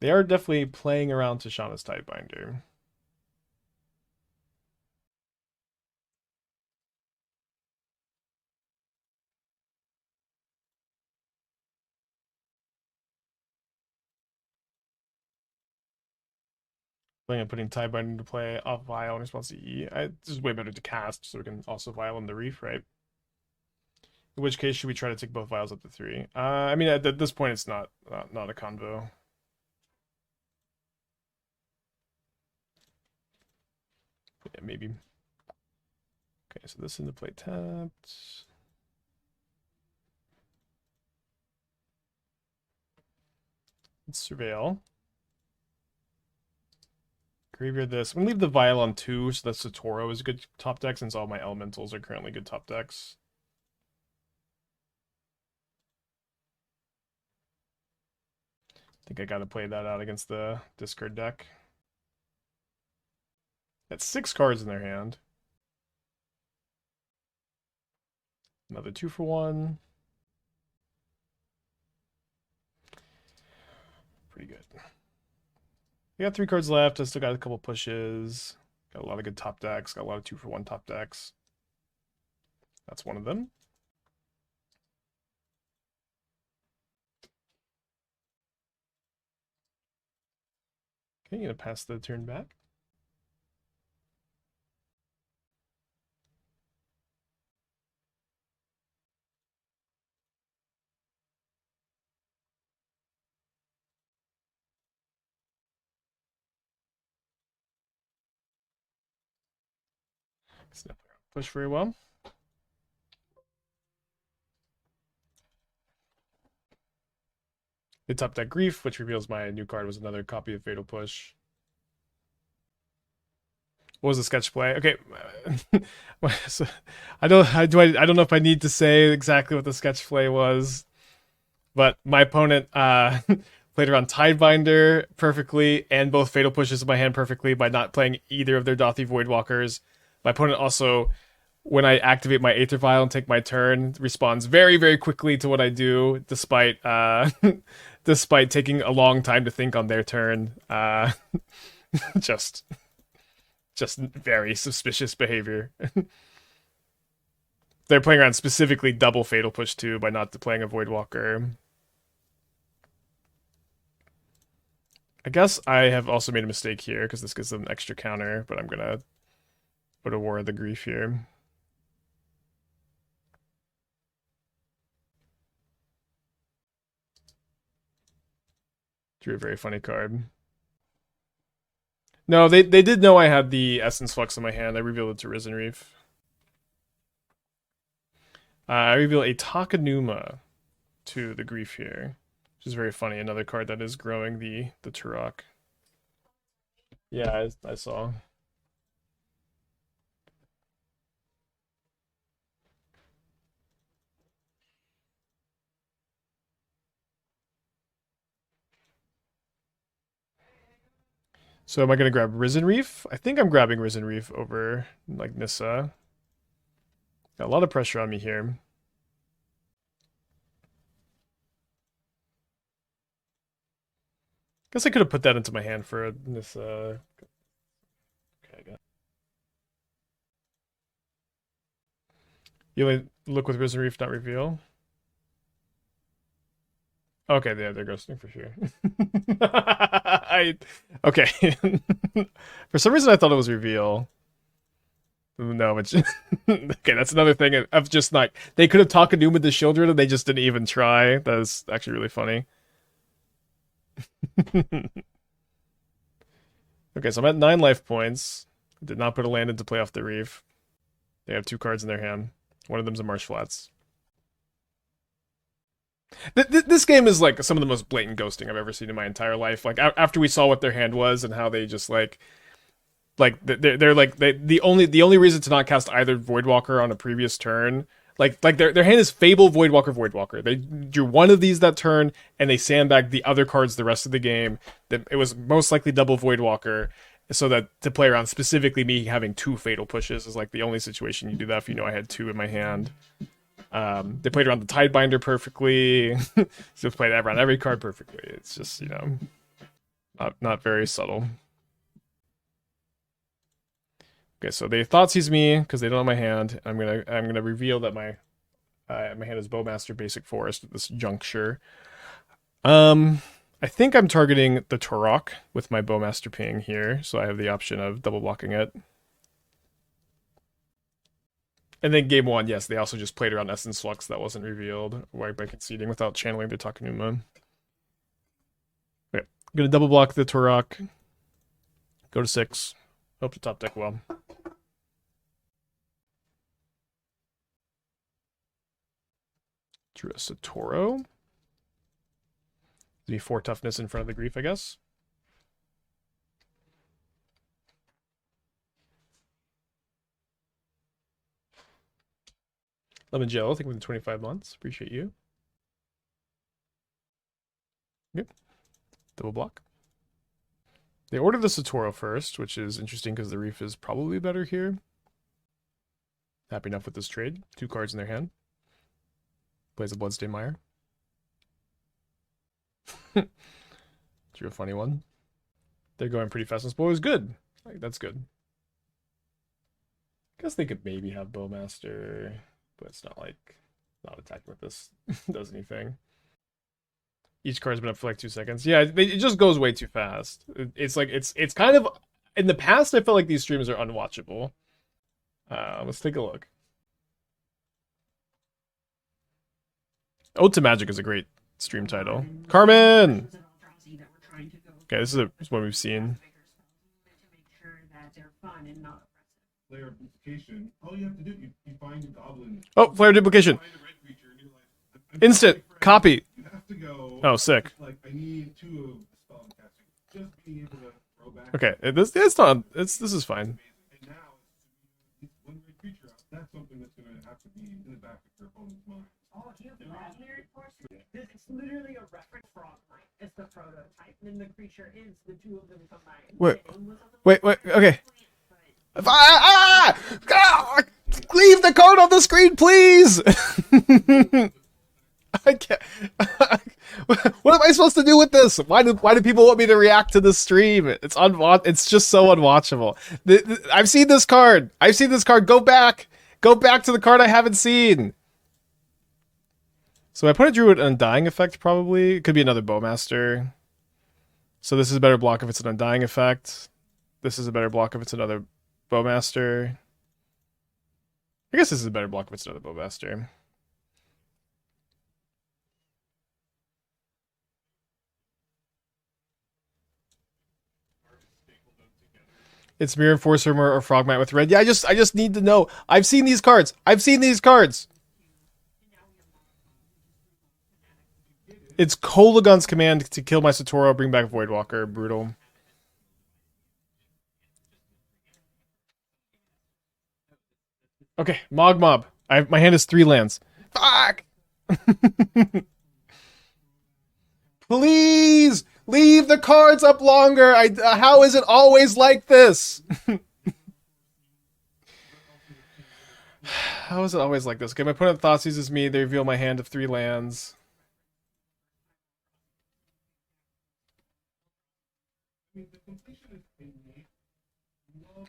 [SPEAKER 1] They are definitely playing around Tishana's Tidebinder. Playing and putting Tidebinder into play off Vial in response to E. This is way better to cast, so we can also Vial in the Reef, right? In which case, should we try to take both Vials up to 3? I mean, at this point, it's not a convo. Yeah, maybe. Okay, so this into play tapped. Let's surveil. Graveyard this. I'm gonna leave the Vial on 2, so that Satoru is a good top deck since all my elementals are currently good top decks. I think I gotta play that out against the discard deck. That's 6 cards in their hand. Another 2 for 1. Pretty good. We got 3 cards left. I still got a couple pushes. Got a lot of good top decks. Got a lot of 2 for 1 top decks. That's one of them. Okay, gonna pass the turn back. It's not push very well. They top deck Grief, which reveals my new card was another copy of Fatal Push. What was the sketch play? Okay, so I don't know if I need to say exactly what the sketch play was, but my opponent played around Tidebinder perfectly and both Fatal Pushes in my hand perfectly by not playing either of their Dothy Voidwalkers. My opponent also, when I activate my Aether Vial and take my turn, responds very, very quickly to what I do, despite despite taking a long time to think on their turn. Just very suspicious behavior. They're playing around specifically double Fatal Push too by not playing a Voidwalker. I guess I have also made a mistake here because this gives them an extra counter, but I'm gonna put a War of the Grief here. Drew a very funny card. No, they did know I had the Essence Flux in my hand. I revealed it to Risen Reef. I reveal a Takenuma to the Grief here, which is very funny. Another card that is growing the Turok. Yeah, I saw. So am I going to grab Risen Reef? I think I'm grabbing Risen Reef over, like, Nissa. Got a lot of pressure on me here. Guess I could have put that into my hand for Nissa. Okay, I got it. You only look with Risen Reef, not reveal? Okay, yeah, they're ghosting for sure. Okay. For some reason I thought it was reveal. No, it's okay, that's another thing of just like they could have Takenuma the children and they just didn't even try. That is actually really funny. Okay, so I'm at 9 life points. Did not put a land into play off the Reef. They have 2 cards in their hand. One of them's a Marsh Flats. This game is like some of the most blatant ghosting I've ever seen in my entire life. Like after we saw what their hand was and how they just like they're like the only reason to not cast either Voidwalker on a previous turn, like their hand is Fable Voidwalker. They drew one of these that turn and they sandbagged the other cards the rest of the game. That it was most likely double Voidwalker, so that to play around specifically me having 2 Fatal Pushes is like the only situation you do that if you know I had 2 in my hand. They played around the Tidebinder perfectly. So played around every card perfectly. It's just, you know, not very subtle. Okay, so they Thoughtseize me because they don't know my hand. I'm gonna reveal that my hand is Bowmaster Basic Forest at this juncture. I think I'm targeting the Turok with my Bowmaster ping here, so I have the option of double blocking it. And then game 1, yes, they also just played around Essence Flux that wasn't revealed by conceding without channeling the Takenuma. Okay, I'm gonna double block the Turok. Go to 6. Hope to top deck well. Drew a Satoru. Be 4 toughness in front of the Grief, I guess. Lemon Jello, thank you for the 25 months. Appreciate you. Good. Double block. They ordered the Satoru first, which is interesting because the Reef is probably better here. Happy enough with this trade. 2 cards in their hand. Plays a Bloodstained Mire. Drew a funny one. They're going pretty fast. This boy is good. Like, that's good. Guess they could maybe have Bowmaster, but it's not like not attacking with this does anything. Each card's been up for like 2 seconds. Yeah, it just goes way too fast. It's like it's kind of in the past I felt like these streams are unwatchable. Let's take a look. Ode to Magic is a great stream title. Carmen! Okay, this is one we've seen.
[SPEAKER 2] Flare duplication. All you have to do, you find a goblin.
[SPEAKER 1] Oh, flare duplication. Instant copy.
[SPEAKER 2] You have to go.
[SPEAKER 1] Oh, sick.
[SPEAKER 2] Like I need 2 of the spell and casting. Just being able to throw back.
[SPEAKER 1] Okay, this is fine.
[SPEAKER 2] And now, when we creature out, that's something that's going to have to be in the back of your opponent's mind.
[SPEAKER 3] Oh, do you have Raspberry Force? It's literally a reference frog line. It's the prototype. And the creature is the 2 of them combined.
[SPEAKER 1] Wait, okay. Leave the card on the screen, please! I can't. What am I supposed to do with this? Why do people want me to react to this stream? It's just so unwatchable. I've seen this card. Go back to the card I haven't seen. So I put a Druid Undying effect, probably. It could be another Bowmaster. So this is a better block if it's an Undying effect. This is a better block if it's another Bowmaster. I guess this is a better block if it's another Bowmaster. It's Mirror Enforcer or Frogmite with red. Yeah, I just need to know. I've seen these cards. It's Kolagon's command to kill my Satoru, bring back Voidwalker. Brutal. Okay, Mogmob. My hand is 3 lands. Fuck! Please! Leave the cards up longer! How is it always like this? How is it always like this? Okay, my opponent thought seizes me. They reveal my hand of 3 lands.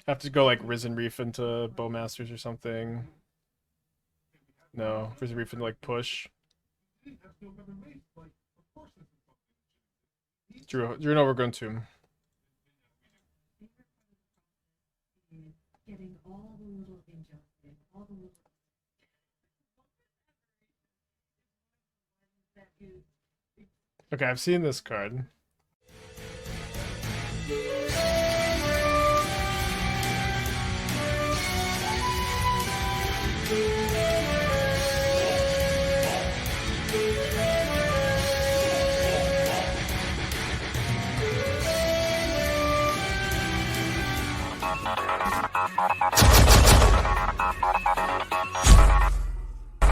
[SPEAKER 1] I have to go like Risen Reef into Bowmasters or something. No, Risen Reef into like push. Drew an Overgrown Tomb. Okay, I've seen this card.